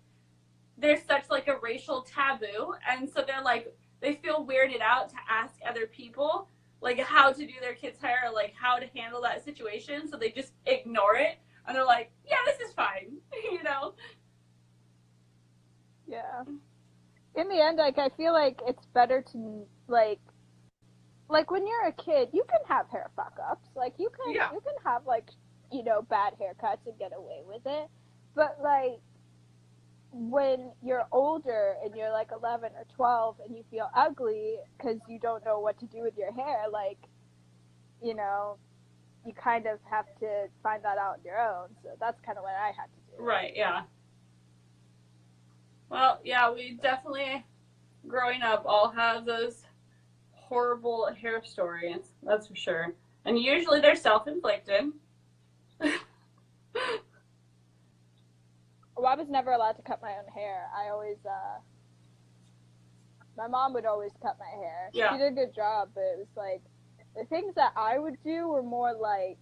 [SPEAKER 1] there's such like a racial taboo, and so they're like they feel weirded out to ask other people like how to do their kids' hair or like how to handle that situation, so they just ignore it and they're like, yeah, this is fine.
[SPEAKER 2] Yeah. In the end, like I feel like it's better to like when you're a kid, you can have hair fuck ups. Like you can have like bad haircuts and get away with it. But like when you're older and you're like 11 or 12 and you feel ugly because you don't know what to do with your hair, like you kind of have to find that out on your own. So that's kind of what I had to do.
[SPEAKER 1] Right. Yeah. Well, yeah, we definitely, growing up, all have those horrible hair stories. That's for sure. And usually they're self-inflicted.
[SPEAKER 2] Well, I was never allowed to cut my own hair. I always, my mom would always cut my hair.
[SPEAKER 1] Yeah.
[SPEAKER 2] She did a good job, but it was like, the things that I would do were more like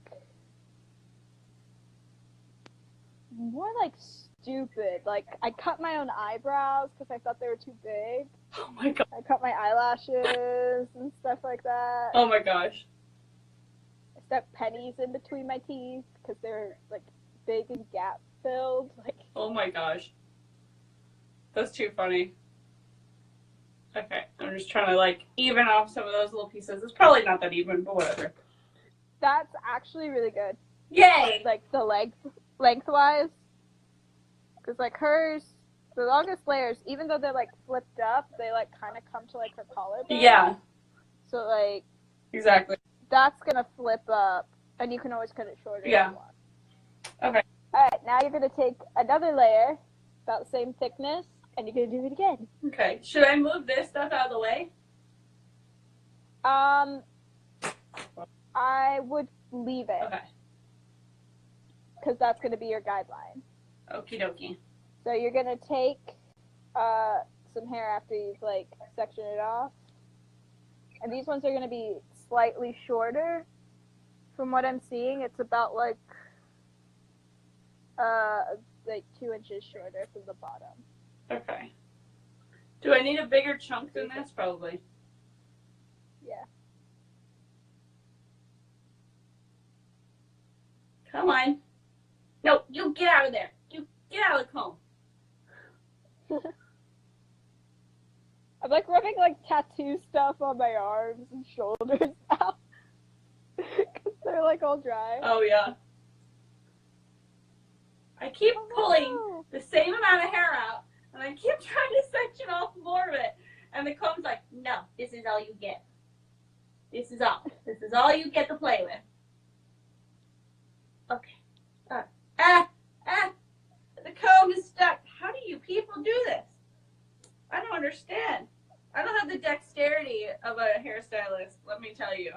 [SPEAKER 2] stupid. Like, I cut my own eyebrows because I thought they were too big.
[SPEAKER 1] Oh my god.
[SPEAKER 2] I cut my eyelashes and stuff like that.
[SPEAKER 1] Oh my gosh.
[SPEAKER 2] I stuck pennies in between my teeth because they were, like, big and gap-filled. Like.
[SPEAKER 1] Oh my gosh. That's too funny. Okay, I'm just trying to, like, even off some of those little pieces. It's probably not that even, but whatever.
[SPEAKER 2] That's actually really good.
[SPEAKER 1] Yay!
[SPEAKER 2] Like, the lengthwise. Because, like, hers, the longest layers, even though they're, like, flipped up, they, like, kind of come to, like, her collarbone.
[SPEAKER 1] Yeah.
[SPEAKER 2] So, like...
[SPEAKER 1] Exactly.
[SPEAKER 2] That's going to flip up, and you can always cut it shorter if you want.
[SPEAKER 1] Okay.
[SPEAKER 2] Alright, now you're going to take another layer, about the same thickness, and you're going to do it again.
[SPEAKER 1] Okay. Should I move this stuff out of the way?
[SPEAKER 2] I would leave it.
[SPEAKER 1] Okay.
[SPEAKER 2] Because that's going to be your guideline.
[SPEAKER 1] Okie dokie.
[SPEAKER 2] So you're going to take some hair after you've, like, sectioned it off. And these ones are going to be slightly shorter. From what I'm seeing, it's about, like 2 inches shorter from the bottom.
[SPEAKER 1] Okay. Do I need a bigger chunk than this? Probably.
[SPEAKER 2] Yeah.
[SPEAKER 1] Come on. No, you get out of there. You get out of the comb.
[SPEAKER 2] I'm like rubbing like tattoo stuff on my arms and shoulders now. Because they're like all dry.
[SPEAKER 1] Oh, yeah. I keep pulling the same amount of hair out, and I keep trying to section off more of it. And the comb's like, no, this is all you get. This is all. This is all you get to play with. Okay. The comb is stuck. How do you people do this? I don't understand. I don't have the dexterity of a hairstylist, let me tell you.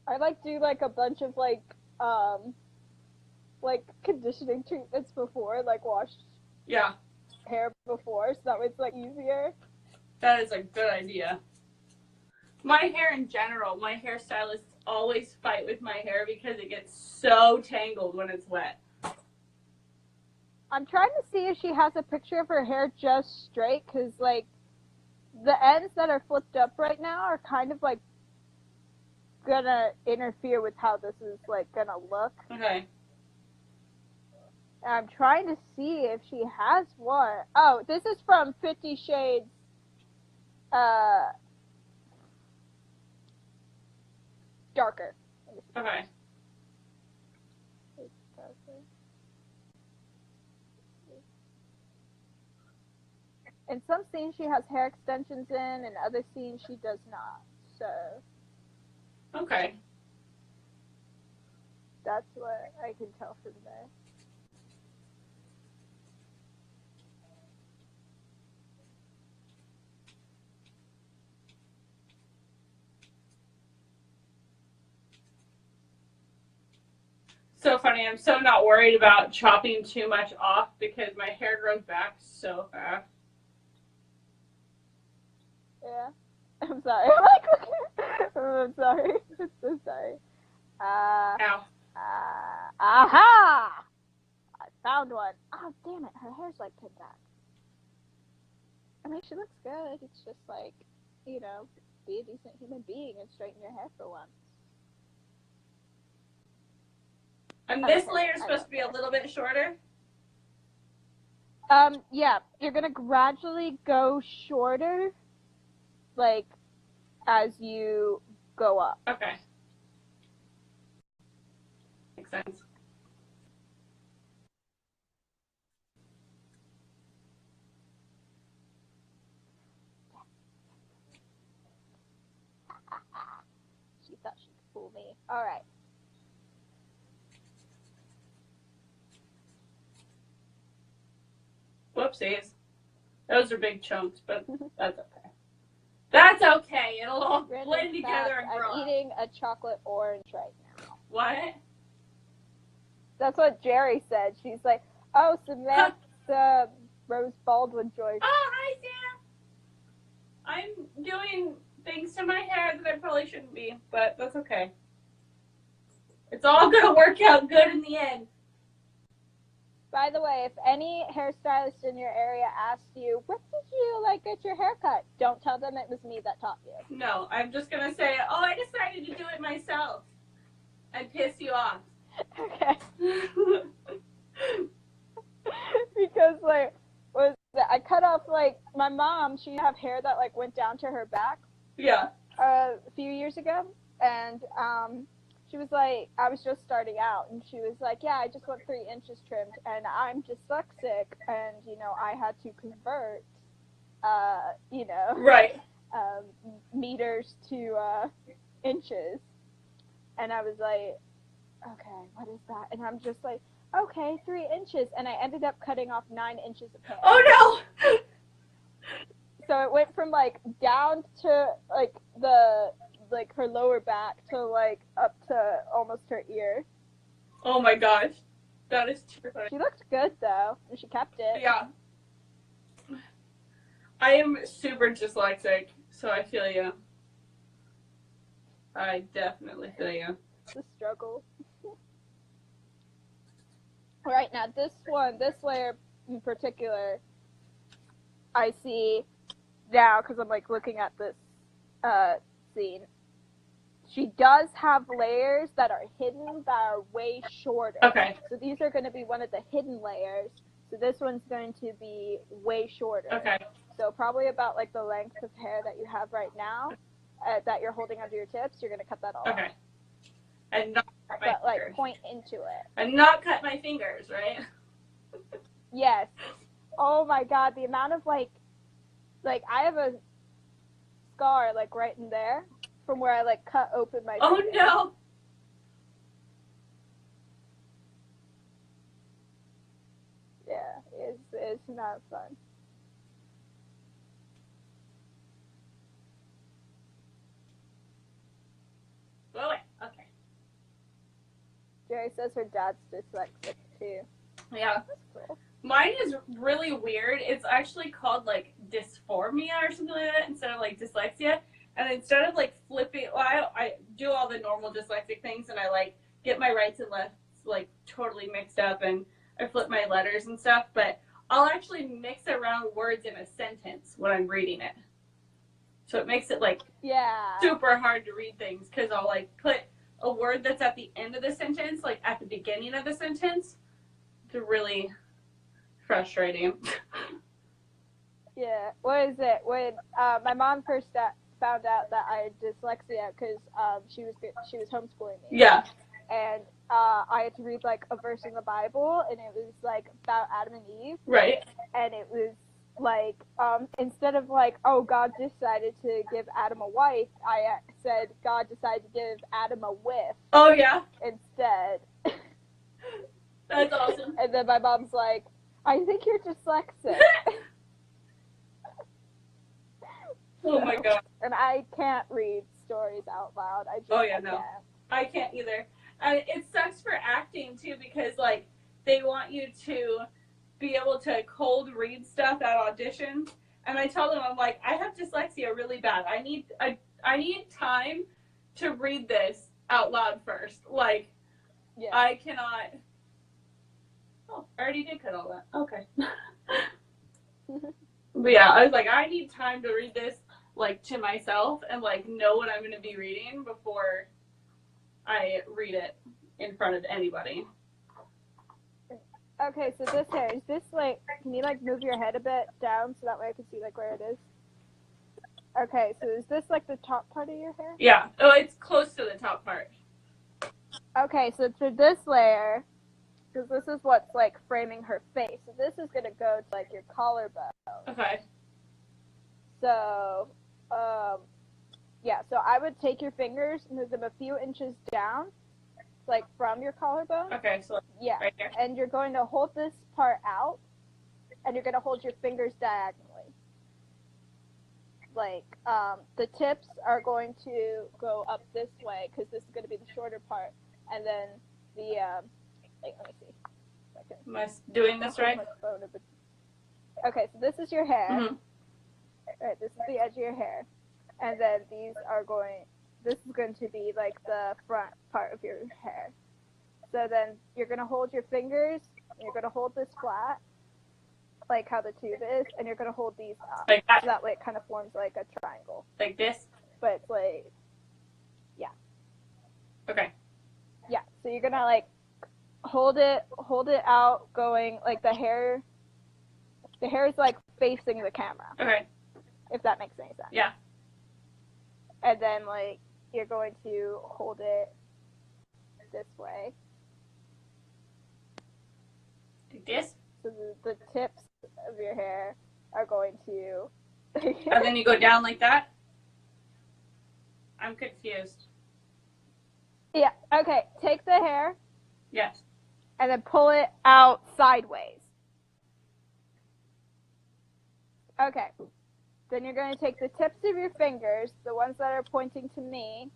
[SPEAKER 2] I like do like a bunch of like like conditioning treatments before, like washed
[SPEAKER 1] Yeah.
[SPEAKER 2] hair before, so that way it's like easier.
[SPEAKER 1] That is a good idea. My hair in general, my hairstylists always fight with my hair because it gets so tangled when it's wet.
[SPEAKER 2] I'm trying to see if she has a picture of her hair just straight, because like the ends that are flipped up right now are kind of like gonna interfere with how this is like gonna look.
[SPEAKER 1] Okay.
[SPEAKER 2] I'm trying to see if she has one. Oh, this is from 50 Shades Darker.
[SPEAKER 1] Okay.
[SPEAKER 2] In some scenes she has hair extensions in, and other scenes she does not. So
[SPEAKER 1] Okay.
[SPEAKER 2] that's what I can tell from there.
[SPEAKER 1] So funny. I'm so not worried about chopping too much off because my hair grows back so fast.
[SPEAKER 2] Yeah. I'm sorry. I'm like, I'm sorry. I'm so sorry.
[SPEAKER 1] Ow.
[SPEAKER 2] Aha! I found one. Oh, damn it. Her hair's like pinned back. I mean, she looks good. It's just like, you know, be a decent human being and straighten your hair for once.
[SPEAKER 1] And this layer is supposed to be a little bit shorter?
[SPEAKER 2] Yeah. You're gonna gradually go shorter, like, as you go up.
[SPEAKER 1] Okay. Makes sense.
[SPEAKER 2] She thought she could fool me. Alright.
[SPEAKER 1] Whoopsies. Those are big chunks, but that's okay. That's okay. It'll all blend together and grow.
[SPEAKER 2] I'm eating a chocolate orange right now.
[SPEAKER 1] What?
[SPEAKER 2] That's what Jerry said. She's like, oh, Samantha Rose Baldwin Joy.
[SPEAKER 1] Oh, hi, Sam. I'm doing things to my hair that I probably shouldn't be, but that's okay. It's all going to work out good in the end.
[SPEAKER 2] By the way, if any hairstylist in your area asks you, what did you like get your hair cut? Don't tell them it was me that taught you.
[SPEAKER 1] No, I'm just going to say, oh, I decided to do it myself and piss you off.
[SPEAKER 2] Okay. Because, like, I cut off, like, my mom, she have hair that, like, went down to her back.
[SPEAKER 1] Yeah.
[SPEAKER 2] A few years ago. And, she was like, I was just starting out, and she was like, yeah, I just want 3 inches trimmed, and I'm dyslexic, and, you know, I had to convert, you know,
[SPEAKER 1] right,
[SPEAKER 2] meters to inches, and I was like, okay, what is that? And I'm just like, okay, 3 inches, and I ended up cutting off 9 inches of hair.
[SPEAKER 1] Oh, no!
[SPEAKER 2] So it went from, like, down to, like, like her lower back to like up to almost her ear.
[SPEAKER 1] Oh my gosh, that is terrifying.
[SPEAKER 2] She looked good though, and she kept it.
[SPEAKER 1] Yeah. I am super dyslexic, so I feel you. I definitely feel you.
[SPEAKER 2] It's a struggle. Alright, now this layer in particular, I see now because I'm like looking at this scene. She does have layers that are hidden that are way shorter.
[SPEAKER 1] Okay.
[SPEAKER 2] So these are going to be one of the hidden layers. So this one's going to be way shorter.
[SPEAKER 1] Okay.
[SPEAKER 2] So probably about like the length of hair that you have right now, that you're holding under your tips. You're going to cut that all
[SPEAKER 1] okay.
[SPEAKER 2] off.
[SPEAKER 1] And not cut my
[SPEAKER 2] but
[SPEAKER 1] fingers.
[SPEAKER 2] Like point into it.
[SPEAKER 1] And not cut my fingers, right?
[SPEAKER 2] Yes. Oh my god, the amount of like I have a scar like right in there. From where I like cut open my
[SPEAKER 1] Oh
[SPEAKER 2] fingers.
[SPEAKER 1] no!
[SPEAKER 2] Yeah, it's not fun.
[SPEAKER 1] Blow it. Okay.
[SPEAKER 2] Mary says her dad's dyslexic too.
[SPEAKER 1] Yeah.
[SPEAKER 2] That's cool.
[SPEAKER 1] Mine is really weird. It's actually called like dysphoria or something like that instead of like dyslexia. And instead of like flipping, well, I do all the normal dyslexic things, and I like get my rights and lefts like totally mixed up, and I flip my letters and stuff. But I'll actually mix around words in a sentence when I'm reading it. So it makes it like super hard to read things because I'll like put a word that's at the end of the sentence, like at the beginning of the sentence. It's really frustrating.
[SPEAKER 2] Yeah. What is it? When my mom first found out that I had dyslexia because she was homeschooling me.
[SPEAKER 1] Yeah.
[SPEAKER 2] And I had to read like a verse in the Bible, and it was like about Adam and Eve.
[SPEAKER 1] Right.
[SPEAKER 2] And it was like instead of like, oh, God decided to give Adam a wife, I said God decided to give Adam a whiff.
[SPEAKER 1] Oh yeah.
[SPEAKER 2] Instead.
[SPEAKER 1] That's awesome.
[SPEAKER 2] And then my mom's like, I think you're dyslexic.
[SPEAKER 1] Oh my god.
[SPEAKER 2] And I can't read stories out loud. I just
[SPEAKER 1] no. I can't either. It sucks for acting too because like they want you to be able to cold read stuff at auditions, and I tell them I'm like, I have dyslexia really bad. I need time to read this out loud first. Like I cannot. Oh, I already did cut all that. Okay. But yeah, I was like, I need time to read this like to myself and like know what I'm going to be reading before I read it in front of anybody.
[SPEAKER 2] Okay, so this hair, is this like, can you like move your head a bit down so that way I can see like where it is? Okay, so is this like the top part of your hair?
[SPEAKER 1] Yeah. Oh, it's close to the top part.
[SPEAKER 2] Okay, so for this layer, because this is what's like framing her face, so this is going to go to like your collarbone.
[SPEAKER 1] Okay.
[SPEAKER 2] So, yeah, so I would take your fingers, move them a few inches down, like from your collarbone.
[SPEAKER 1] Okay, so
[SPEAKER 2] yeah,
[SPEAKER 1] right here.
[SPEAKER 2] And you're going to hold this part out, and you're going to hold your fingers diagonally. Like, the tips are going to go up this way, because this is going to be the shorter part, and then the, let me see.
[SPEAKER 1] Am I doing this right?
[SPEAKER 2] Okay, so this is your hair.
[SPEAKER 1] Mm-hmm.
[SPEAKER 2] Right, this is the edge of your hair. And then this is going to be like the front part of your hair. So then you're going to hold your fingers, and you're going to hold this flat, like how the tube is, and you're going to hold these up.
[SPEAKER 1] Like that?
[SPEAKER 2] So that way it kind of forms like a triangle.
[SPEAKER 1] Like this?
[SPEAKER 2] But it's like, yeah.
[SPEAKER 1] Okay.
[SPEAKER 2] Yeah, so you're going to like hold it out going, like the hair is like facing the camera.
[SPEAKER 1] Okay.
[SPEAKER 2] If that makes any sense.
[SPEAKER 1] Yeah.
[SPEAKER 2] And then, like, you're going to hold it this way.
[SPEAKER 1] Like this?
[SPEAKER 2] So the tips of your hair are going to...
[SPEAKER 1] And then you go down like that? I'm confused.
[SPEAKER 2] Yeah, okay. Take the hair.
[SPEAKER 1] Yes.
[SPEAKER 2] And then pull it out sideways. Okay. Then you're going to take the tips of your fingers, the ones that are pointing to me,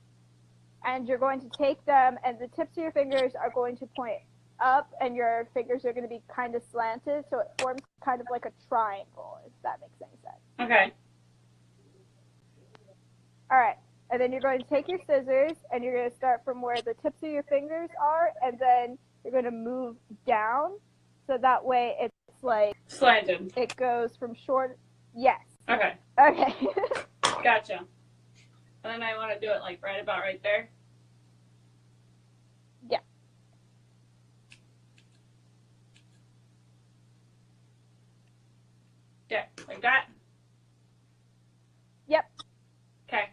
[SPEAKER 2] and you're going to take them, and the tips of your fingers are going to point up, and your fingers are going to be kind of slanted, so it forms kind of like a triangle, if that makes any sense.
[SPEAKER 1] Okay.
[SPEAKER 2] All right. And then you're going to take your scissors, and you're going to start from where the tips of your fingers are, and then you're going to move down, so that way it's like...
[SPEAKER 1] Slanted.
[SPEAKER 2] It goes from short... Yes.
[SPEAKER 1] Okay.
[SPEAKER 2] Okay.
[SPEAKER 1] Gotcha. And then I want to do it like right about right there.
[SPEAKER 2] Yeah.
[SPEAKER 1] Yeah, like that?
[SPEAKER 2] Yep.
[SPEAKER 1] Okay.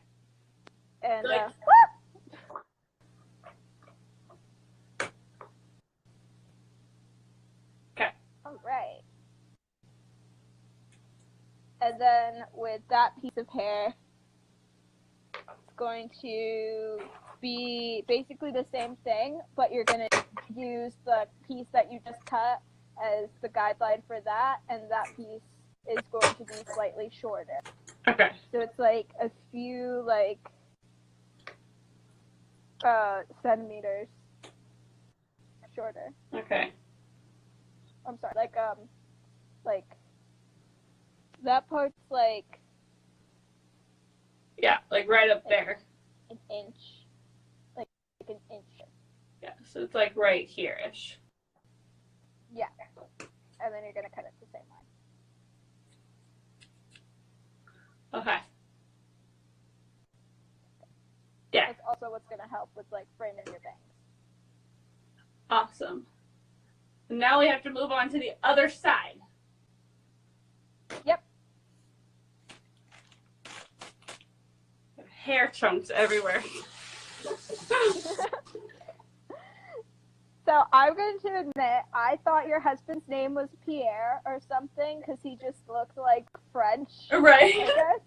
[SPEAKER 2] And,
[SPEAKER 1] Okay.
[SPEAKER 2] all right. And then with that piece of hair, it's going to be basically the same thing, but you're going to use the piece that you just cut as the guideline for that, and that piece is going to be slightly shorter.
[SPEAKER 1] Okay.
[SPEAKER 2] So it's like a few, like, centimeters shorter.
[SPEAKER 1] Okay.
[SPEAKER 2] I'm sorry, like that part's like
[SPEAKER 1] Yeah, like right up there.
[SPEAKER 2] an inch, like an inch.
[SPEAKER 1] Yeah, so it's like right here-ish.
[SPEAKER 2] Yeah, and then you're gonna cut it the same way.
[SPEAKER 1] Okay. Yeah.
[SPEAKER 2] That's also what's gonna help with like framing your bangs.
[SPEAKER 1] Awesome. Now we have to move on to the other side.
[SPEAKER 2] Yep.
[SPEAKER 1] Hair chunks everywhere.
[SPEAKER 2] So I'm going to admit, I thought your husband's name was Pierre or something because he just looked like French.
[SPEAKER 1] Right.
[SPEAKER 2] I guess.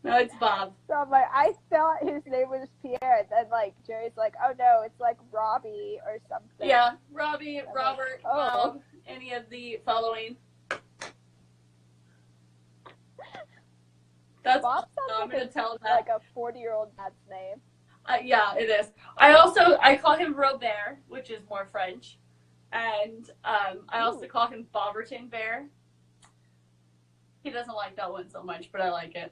[SPEAKER 1] No, it's Bob.
[SPEAKER 2] So I'm like, I thought his name was Pierre. And then like Jerry's like, oh no, it's like Robbie or something.
[SPEAKER 1] Yeah, Robbie,
[SPEAKER 2] I'm
[SPEAKER 1] Robert,
[SPEAKER 2] like, oh.
[SPEAKER 1] Bob, any of the following. That's
[SPEAKER 2] Bob
[SPEAKER 1] I'm
[SPEAKER 2] sounds
[SPEAKER 1] gonna
[SPEAKER 2] like,
[SPEAKER 1] tell him
[SPEAKER 2] like
[SPEAKER 1] that.
[SPEAKER 2] a 40-year-old dad's name.
[SPEAKER 1] Yeah, it is. I call him Robert, which is more French, and I also call him Boberton Bear. He doesn't like that one so much, but I like it.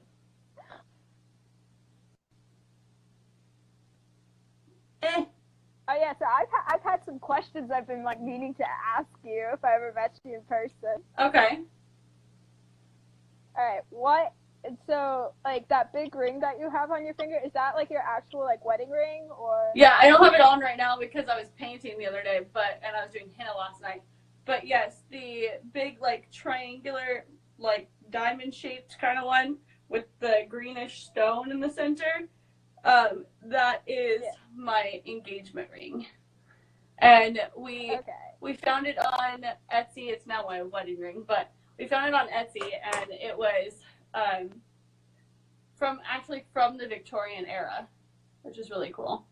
[SPEAKER 2] Oh yeah, so I've had some questions I've been like meaning to ask you if I ever met you in person.
[SPEAKER 1] Okay.
[SPEAKER 2] All right, so like that big ring that you have on your finger, is that like your actual like wedding ring or?
[SPEAKER 1] Yeah, I don't have it on right now because I was painting the other day, and I was doing henna last night. But yes, the big like triangular like diamond shaped kind of one with the greenish stone in the center. That is my engagement ring, and we found it on Etsy. It's now my wedding ring, but we found it on Etsy, and it was from the Victorian era, which is really cool.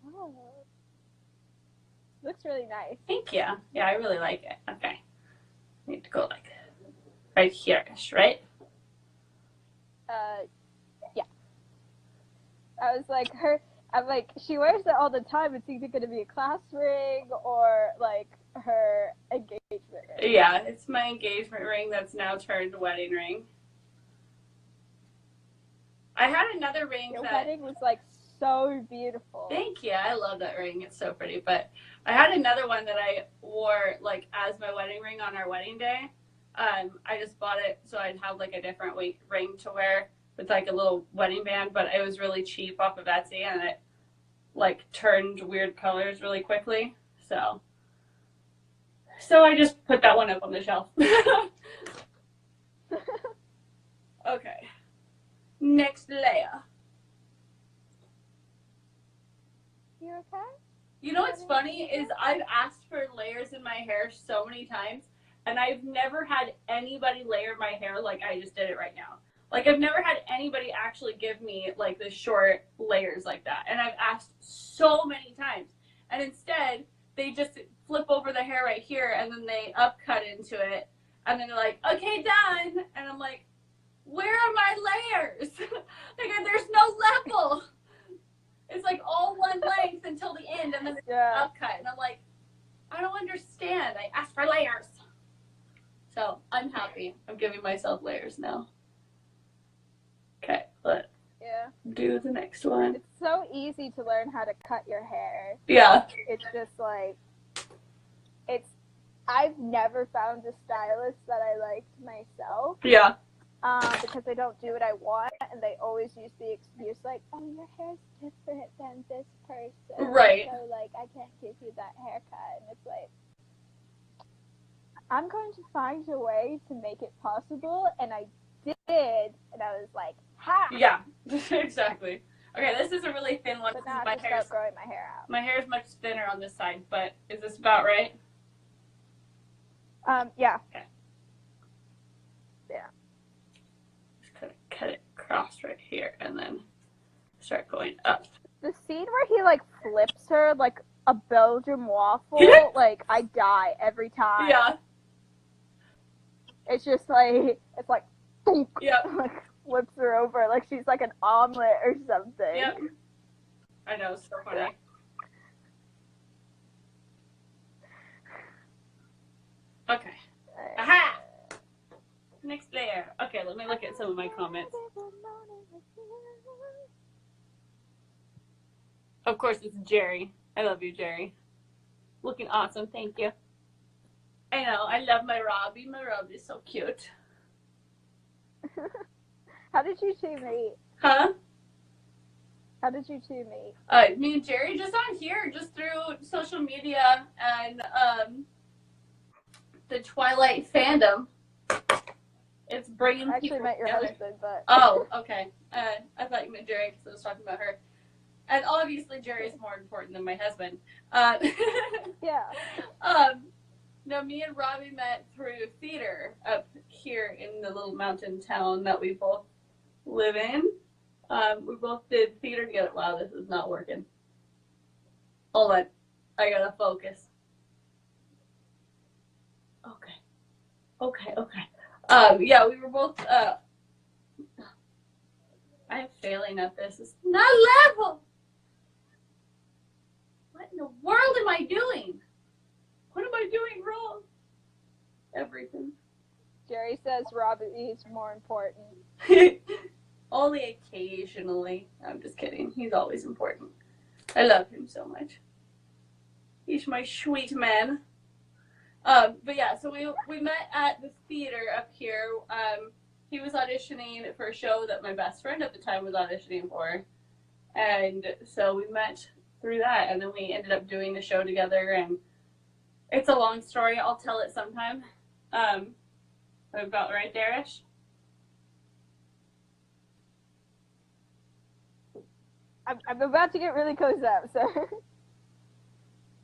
[SPEAKER 2] Oh, looks really nice.
[SPEAKER 1] Thank you. Yeah, I really like it. Okay, need to go like right here-ish, right?
[SPEAKER 2] Yeah. I was like, I'm like, she wears it all the time. It's either going to be a class ring or like her engagement ring.
[SPEAKER 1] Yeah, it's my engagement ring that's now turned wedding ring. I had another ring
[SPEAKER 2] Your wedding was like so beautiful.
[SPEAKER 1] Thank you. I love that ring. It's so pretty. But I had another one that I wore like as my wedding ring on our wedding day. I just bought it so I'd have like a different ring to wear with like a little wedding band, but it was really cheap off of Etsy and it like turned weird colors really quickly. So I just put that one up on the shelf. Okay. Next layer.
[SPEAKER 2] You okay?
[SPEAKER 1] You know what's funny is I've asked for layers in my hair so many times, and I've never had anybody layer my hair like I just did it right now. Like, I've never had anybody actually give me, like, the short layers like that. And I've asked so many times. And instead, they just flip over the hair right here, and then they upcut into it. And then they're like, okay, done. And I'm like, where are my layers? Like, there's no level. It's like all one length until the end, and then it's upcut. And I'm like, I don't understand. I asked for layers. So I'm happy. I'm giving myself layers now. Okay, let's do the next one.
[SPEAKER 2] It's so easy to learn how to cut your hair.
[SPEAKER 1] Yeah.
[SPEAKER 2] It's just like, I've never found a stylist that I liked myself.
[SPEAKER 1] Yeah.
[SPEAKER 2] Because I don't do what I want, and they always use the excuse like, oh, your hair's different than this person.
[SPEAKER 1] Right.
[SPEAKER 2] So, like, I can't give you that haircut. And it's like, I'm going to find a way to make it possible, and I did, and I was like, ha!
[SPEAKER 1] Yeah, exactly. Okay, this is a really thin one.
[SPEAKER 2] But now I just start growing my hair out.
[SPEAKER 1] My hair is much thinner on this side, but is this about right?
[SPEAKER 2] Yeah.
[SPEAKER 1] Okay.
[SPEAKER 2] Yeah.
[SPEAKER 1] Just kind of cut it across right here, and then start going up.
[SPEAKER 2] The scene where he, like, flips her like a Belgian waffle, like, I die every time.
[SPEAKER 1] Yeah.
[SPEAKER 2] It's just like, it's like, boom,
[SPEAKER 1] yep.
[SPEAKER 2] Like, flips her over like she's like an omelet or something.
[SPEAKER 1] Yep. I know, it's so funny. Okay. Aha! Next layer. Okay, let me look at some of my comments. Of course, it's Jerry. I love you, Jerry. Looking awesome. Thank you. I know. I love my Robbie. My Robbie's so cute.
[SPEAKER 2] How did you two meet?
[SPEAKER 1] Huh?
[SPEAKER 2] How did you two meet?
[SPEAKER 1] Me and Jerry just on here, just through social media and the Twilight fandom. It's bringing
[SPEAKER 2] I actually
[SPEAKER 1] people
[SPEAKER 2] met your
[SPEAKER 1] together.
[SPEAKER 2] husband, but...
[SPEAKER 1] Oh, okay. I thought you meant Jerry because I was talking about her. And obviously Jerry is more important than my husband.
[SPEAKER 2] Yeah.
[SPEAKER 1] No, me and Robbie met through theater up here in the little mountain town that we both live in. We both did theater together. Wow, this is not working. Hold on. I gotta focus. Okay. Yeah, we were both, I'm failing at this. It's not level! What in the world am I doing? What am I doing wrong? Everything.
[SPEAKER 2] Jerry says Robbie is more important.
[SPEAKER 1] Only occasionally. I'm just kidding. He's always important. I love him so much. He's my sweet man. But yeah, so we met at the theater up here. He was auditioning for a show that my best friend at the time was auditioning for. And so we met through that, and then we ended up doing the show together, and it's a long story. I'll tell it sometime. About right there-ish.
[SPEAKER 2] I'm about to get really close up, so...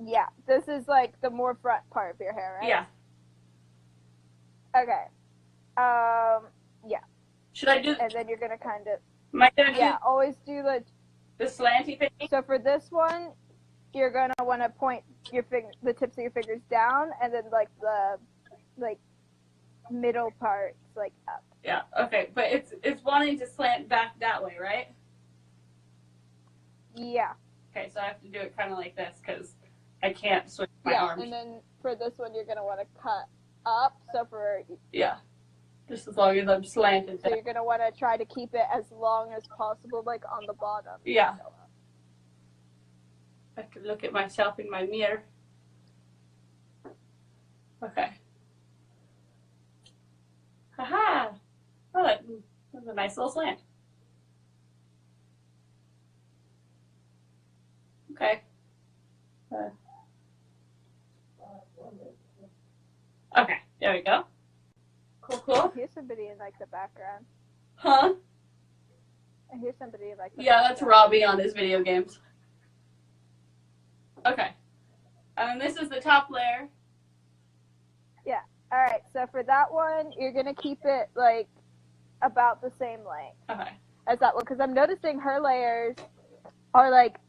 [SPEAKER 2] Yeah, this is like the more front part of your hair, right?
[SPEAKER 1] Yeah.
[SPEAKER 2] Okay. Yeah.
[SPEAKER 1] Should I do?
[SPEAKER 2] And then you're gonna kind of...
[SPEAKER 1] Am I gonna
[SPEAKER 2] Yeah,
[SPEAKER 1] do
[SPEAKER 2] always do
[SPEAKER 1] the slanty thing?
[SPEAKER 2] So for this one, you're gonna want to point the tips of your fingers down, and then like the middle parts like up.
[SPEAKER 1] Yeah. Okay, but it's wanting to slant back that way, right?
[SPEAKER 2] Yeah.
[SPEAKER 1] Okay, so I have to do it kind of like this because I can't switch my
[SPEAKER 2] Yeah,
[SPEAKER 1] arms.
[SPEAKER 2] and then for this one, you're gonna want to cut up. So for
[SPEAKER 1] Yeah, just as long as I'm slanted.
[SPEAKER 2] So you're gonna want to try to keep it as long as possible, like on the bottom.
[SPEAKER 1] Yeah. I could look at myself in my mirror. Okay. Haha! Oh, that's a nice little slant. Okay. Okay, there we go. Cool.
[SPEAKER 2] I hear somebody in like the background.
[SPEAKER 1] Huh?
[SPEAKER 2] I hear somebody in like the
[SPEAKER 1] Yeah, that's
[SPEAKER 2] background.
[SPEAKER 1] Robbie on his video games. Okay. And this is the top layer.
[SPEAKER 2] Yeah. All right. So for that one, you're gonna keep it like about the same length
[SPEAKER 1] Okay.
[SPEAKER 2] as that one, because I'm noticing her layers are like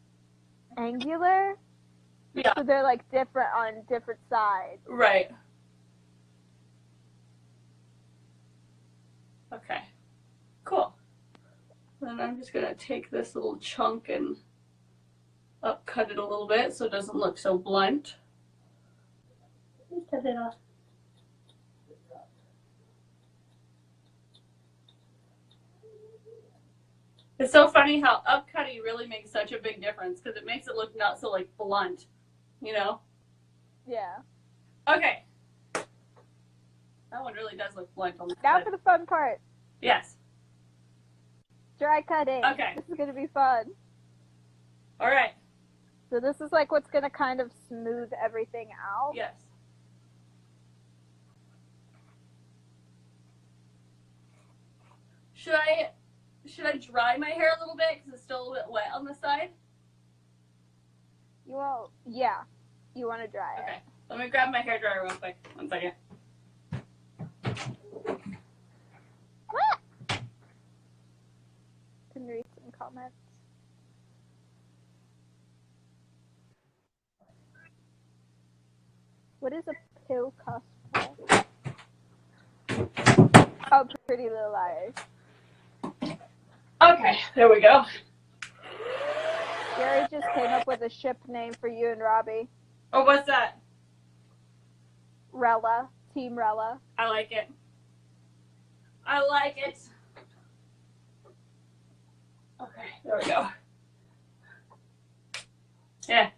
[SPEAKER 2] angular.
[SPEAKER 1] Yeah.
[SPEAKER 2] So they're like different on different sides.
[SPEAKER 1] Right. Okay. Cool. Then I'm just gonna take this little chunk and cut it a little bit so it doesn't look so blunt. Just cut it off. It's so funny how upcutting really makes such a big difference because it makes it look not so like blunt, you know?
[SPEAKER 2] Yeah.
[SPEAKER 1] Okay. That one really does look blunt on the
[SPEAKER 2] Now
[SPEAKER 1] side.
[SPEAKER 2] for the fun part.
[SPEAKER 1] Yes.
[SPEAKER 2] Dry cutting.
[SPEAKER 1] Okay.
[SPEAKER 2] This is gonna be fun.
[SPEAKER 1] All right.
[SPEAKER 2] So this is like what's gonna kind of smooth everything out.
[SPEAKER 1] Yes. Should I dry my hair a little bit because it's still a little bit wet on the side?
[SPEAKER 2] Yeah. You want to dry it.
[SPEAKER 1] Okay. Let me grab my hair dryer real quick. 1 second.
[SPEAKER 2] What? Can read some comments. What is a pill cosplay? Oh, Pretty Little Liars.
[SPEAKER 1] Okay, there we go.
[SPEAKER 2] Gary just came up with a ship name for you and Robbie.
[SPEAKER 1] Oh, what's that?
[SPEAKER 2] Rella. Team Rella.
[SPEAKER 1] I like it. I like it. Okay, there we go. Yeah.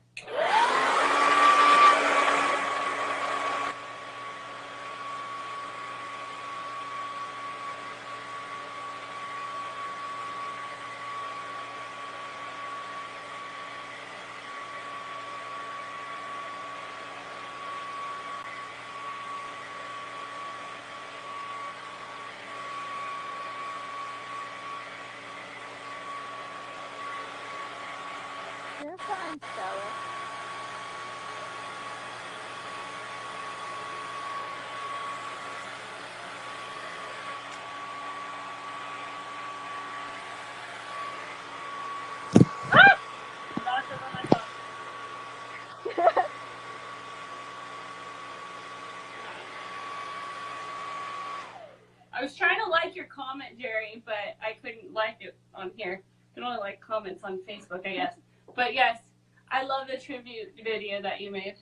[SPEAKER 2] You're fine, Stella.
[SPEAKER 1] I was trying to like your comment, Jerry, but I couldn't like it on here. You can only like comments on Facebook, I guess. But yes, I love the tribute video that you made.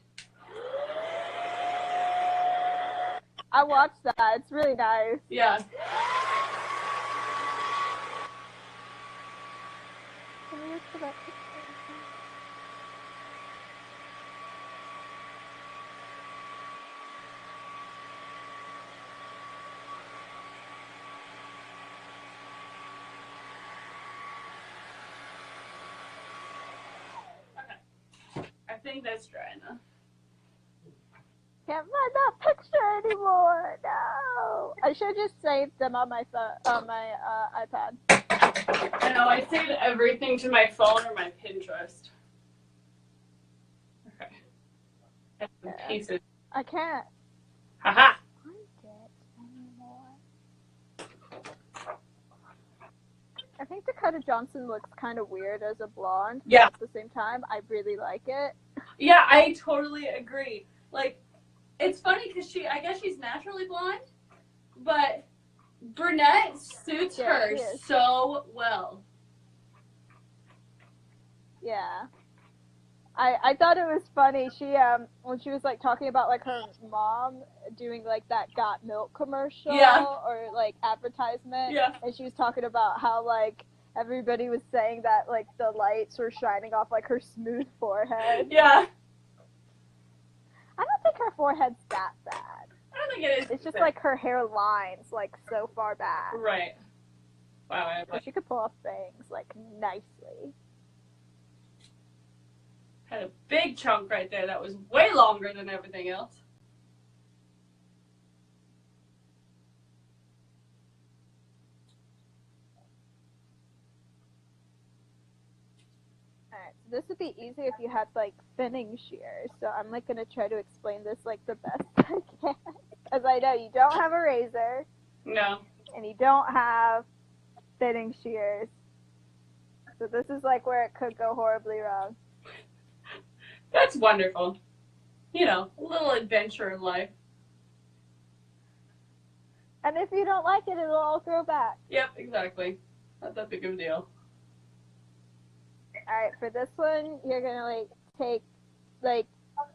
[SPEAKER 2] I watched that. It's really nice.
[SPEAKER 1] Yeah.
[SPEAKER 2] Can we look for that picture?
[SPEAKER 1] I think that's dry enough.
[SPEAKER 2] Can't find that picture anymore. No. I should just save them on my phone, on my iPad.
[SPEAKER 1] I know, I saved everything to my phone or my Pinterest. Okay. And some pieces.
[SPEAKER 2] I can't
[SPEAKER 1] Haha.
[SPEAKER 2] find it anymore. I think Dakota Johnson looks kind of weird as a blonde.
[SPEAKER 1] Yeah.
[SPEAKER 2] But at the same time, I really like it.
[SPEAKER 1] Yeah, I totally agree. Like, it's funny because I guess she's naturally blonde, but brunette suits her so well.
[SPEAKER 2] Yeah. I thought it was funny. She when she was like talking about like her mom doing like that Got Milk commercial or like advertisement, and she was talking about how like everybody was saying that like the lights were shining off like her smooth forehead.
[SPEAKER 1] Yeah.
[SPEAKER 2] I don't think her forehead's that bad.
[SPEAKER 1] I don't think it is.
[SPEAKER 2] It's just like her hairline's like so far back.
[SPEAKER 1] Right. Wow.
[SPEAKER 2] But she could pull off bangs like nicely.
[SPEAKER 1] Had a big chunk right there that was way longer than everything else.
[SPEAKER 2] Alright, so this would be easy if you had like thinning shears. So I'm like gonna try to explain this like the best I can. Because I know you don't have a razor.
[SPEAKER 1] No.
[SPEAKER 2] And you don't have thinning shears. So this is like where it could go horribly wrong.
[SPEAKER 1] That's wonderful. You know, a little adventure in life.
[SPEAKER 2] And if you don't like it, it'll all grow back.
[SPEAKER 1] Yep, exactly. Not that big of a deal.
[SPEAKER 2] Alright, for this one, you're gonna like take like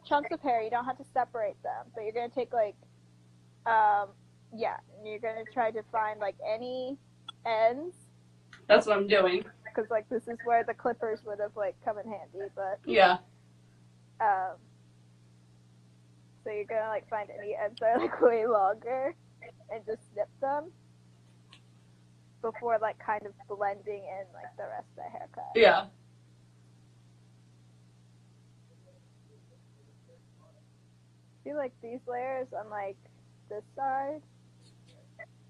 [SPEAKER 2] chunks of hair. You don't have to separate them, but you're gonna take like, and you're gonna try to find like any ends.
[SPEAKER 1] That's what I'm doing.
[SPEAKER 2] Because like this is where the clippers would have like come in handy, but
[SPEAKER 1] yeah.
[SPEAKER 2] So you're gonna like find any ends that are like way longer and just snip them before like kind of blending in like the rest of the haircut.
[SPEAKER 1] Yeah.
[SPEAKER 2] I feel like these layers on like this side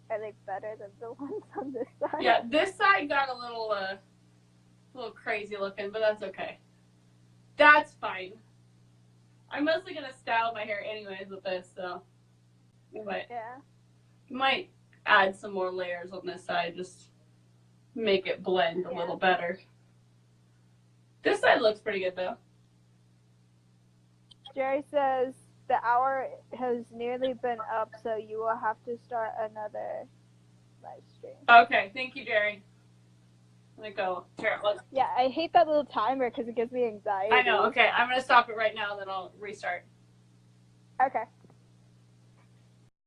[SPEAKER 2] are like better than the ones on this side.
[SPEAKER 1] Yeah, this side got a little crazy looking, but that's okay. That's fine. I'm mostly gonna style my hair anyways with this, so might add some more layers on this side, just make it blend a little better. This side looks pretty good though.
[SPEAKER 2] Jerry says the hour has nearly been up, so you will have to start another live stream.
[SPEAKER 1] Okay, thank you, Jerry. Let me go. Here,
[SPEAKER 2] yeah, I hate that little timer because it gives me anxiety.
[SPEAKER 1] I know. Okay, I'm gonna stop it right now, then I'll restart.
[SPEAKER 2] Okay.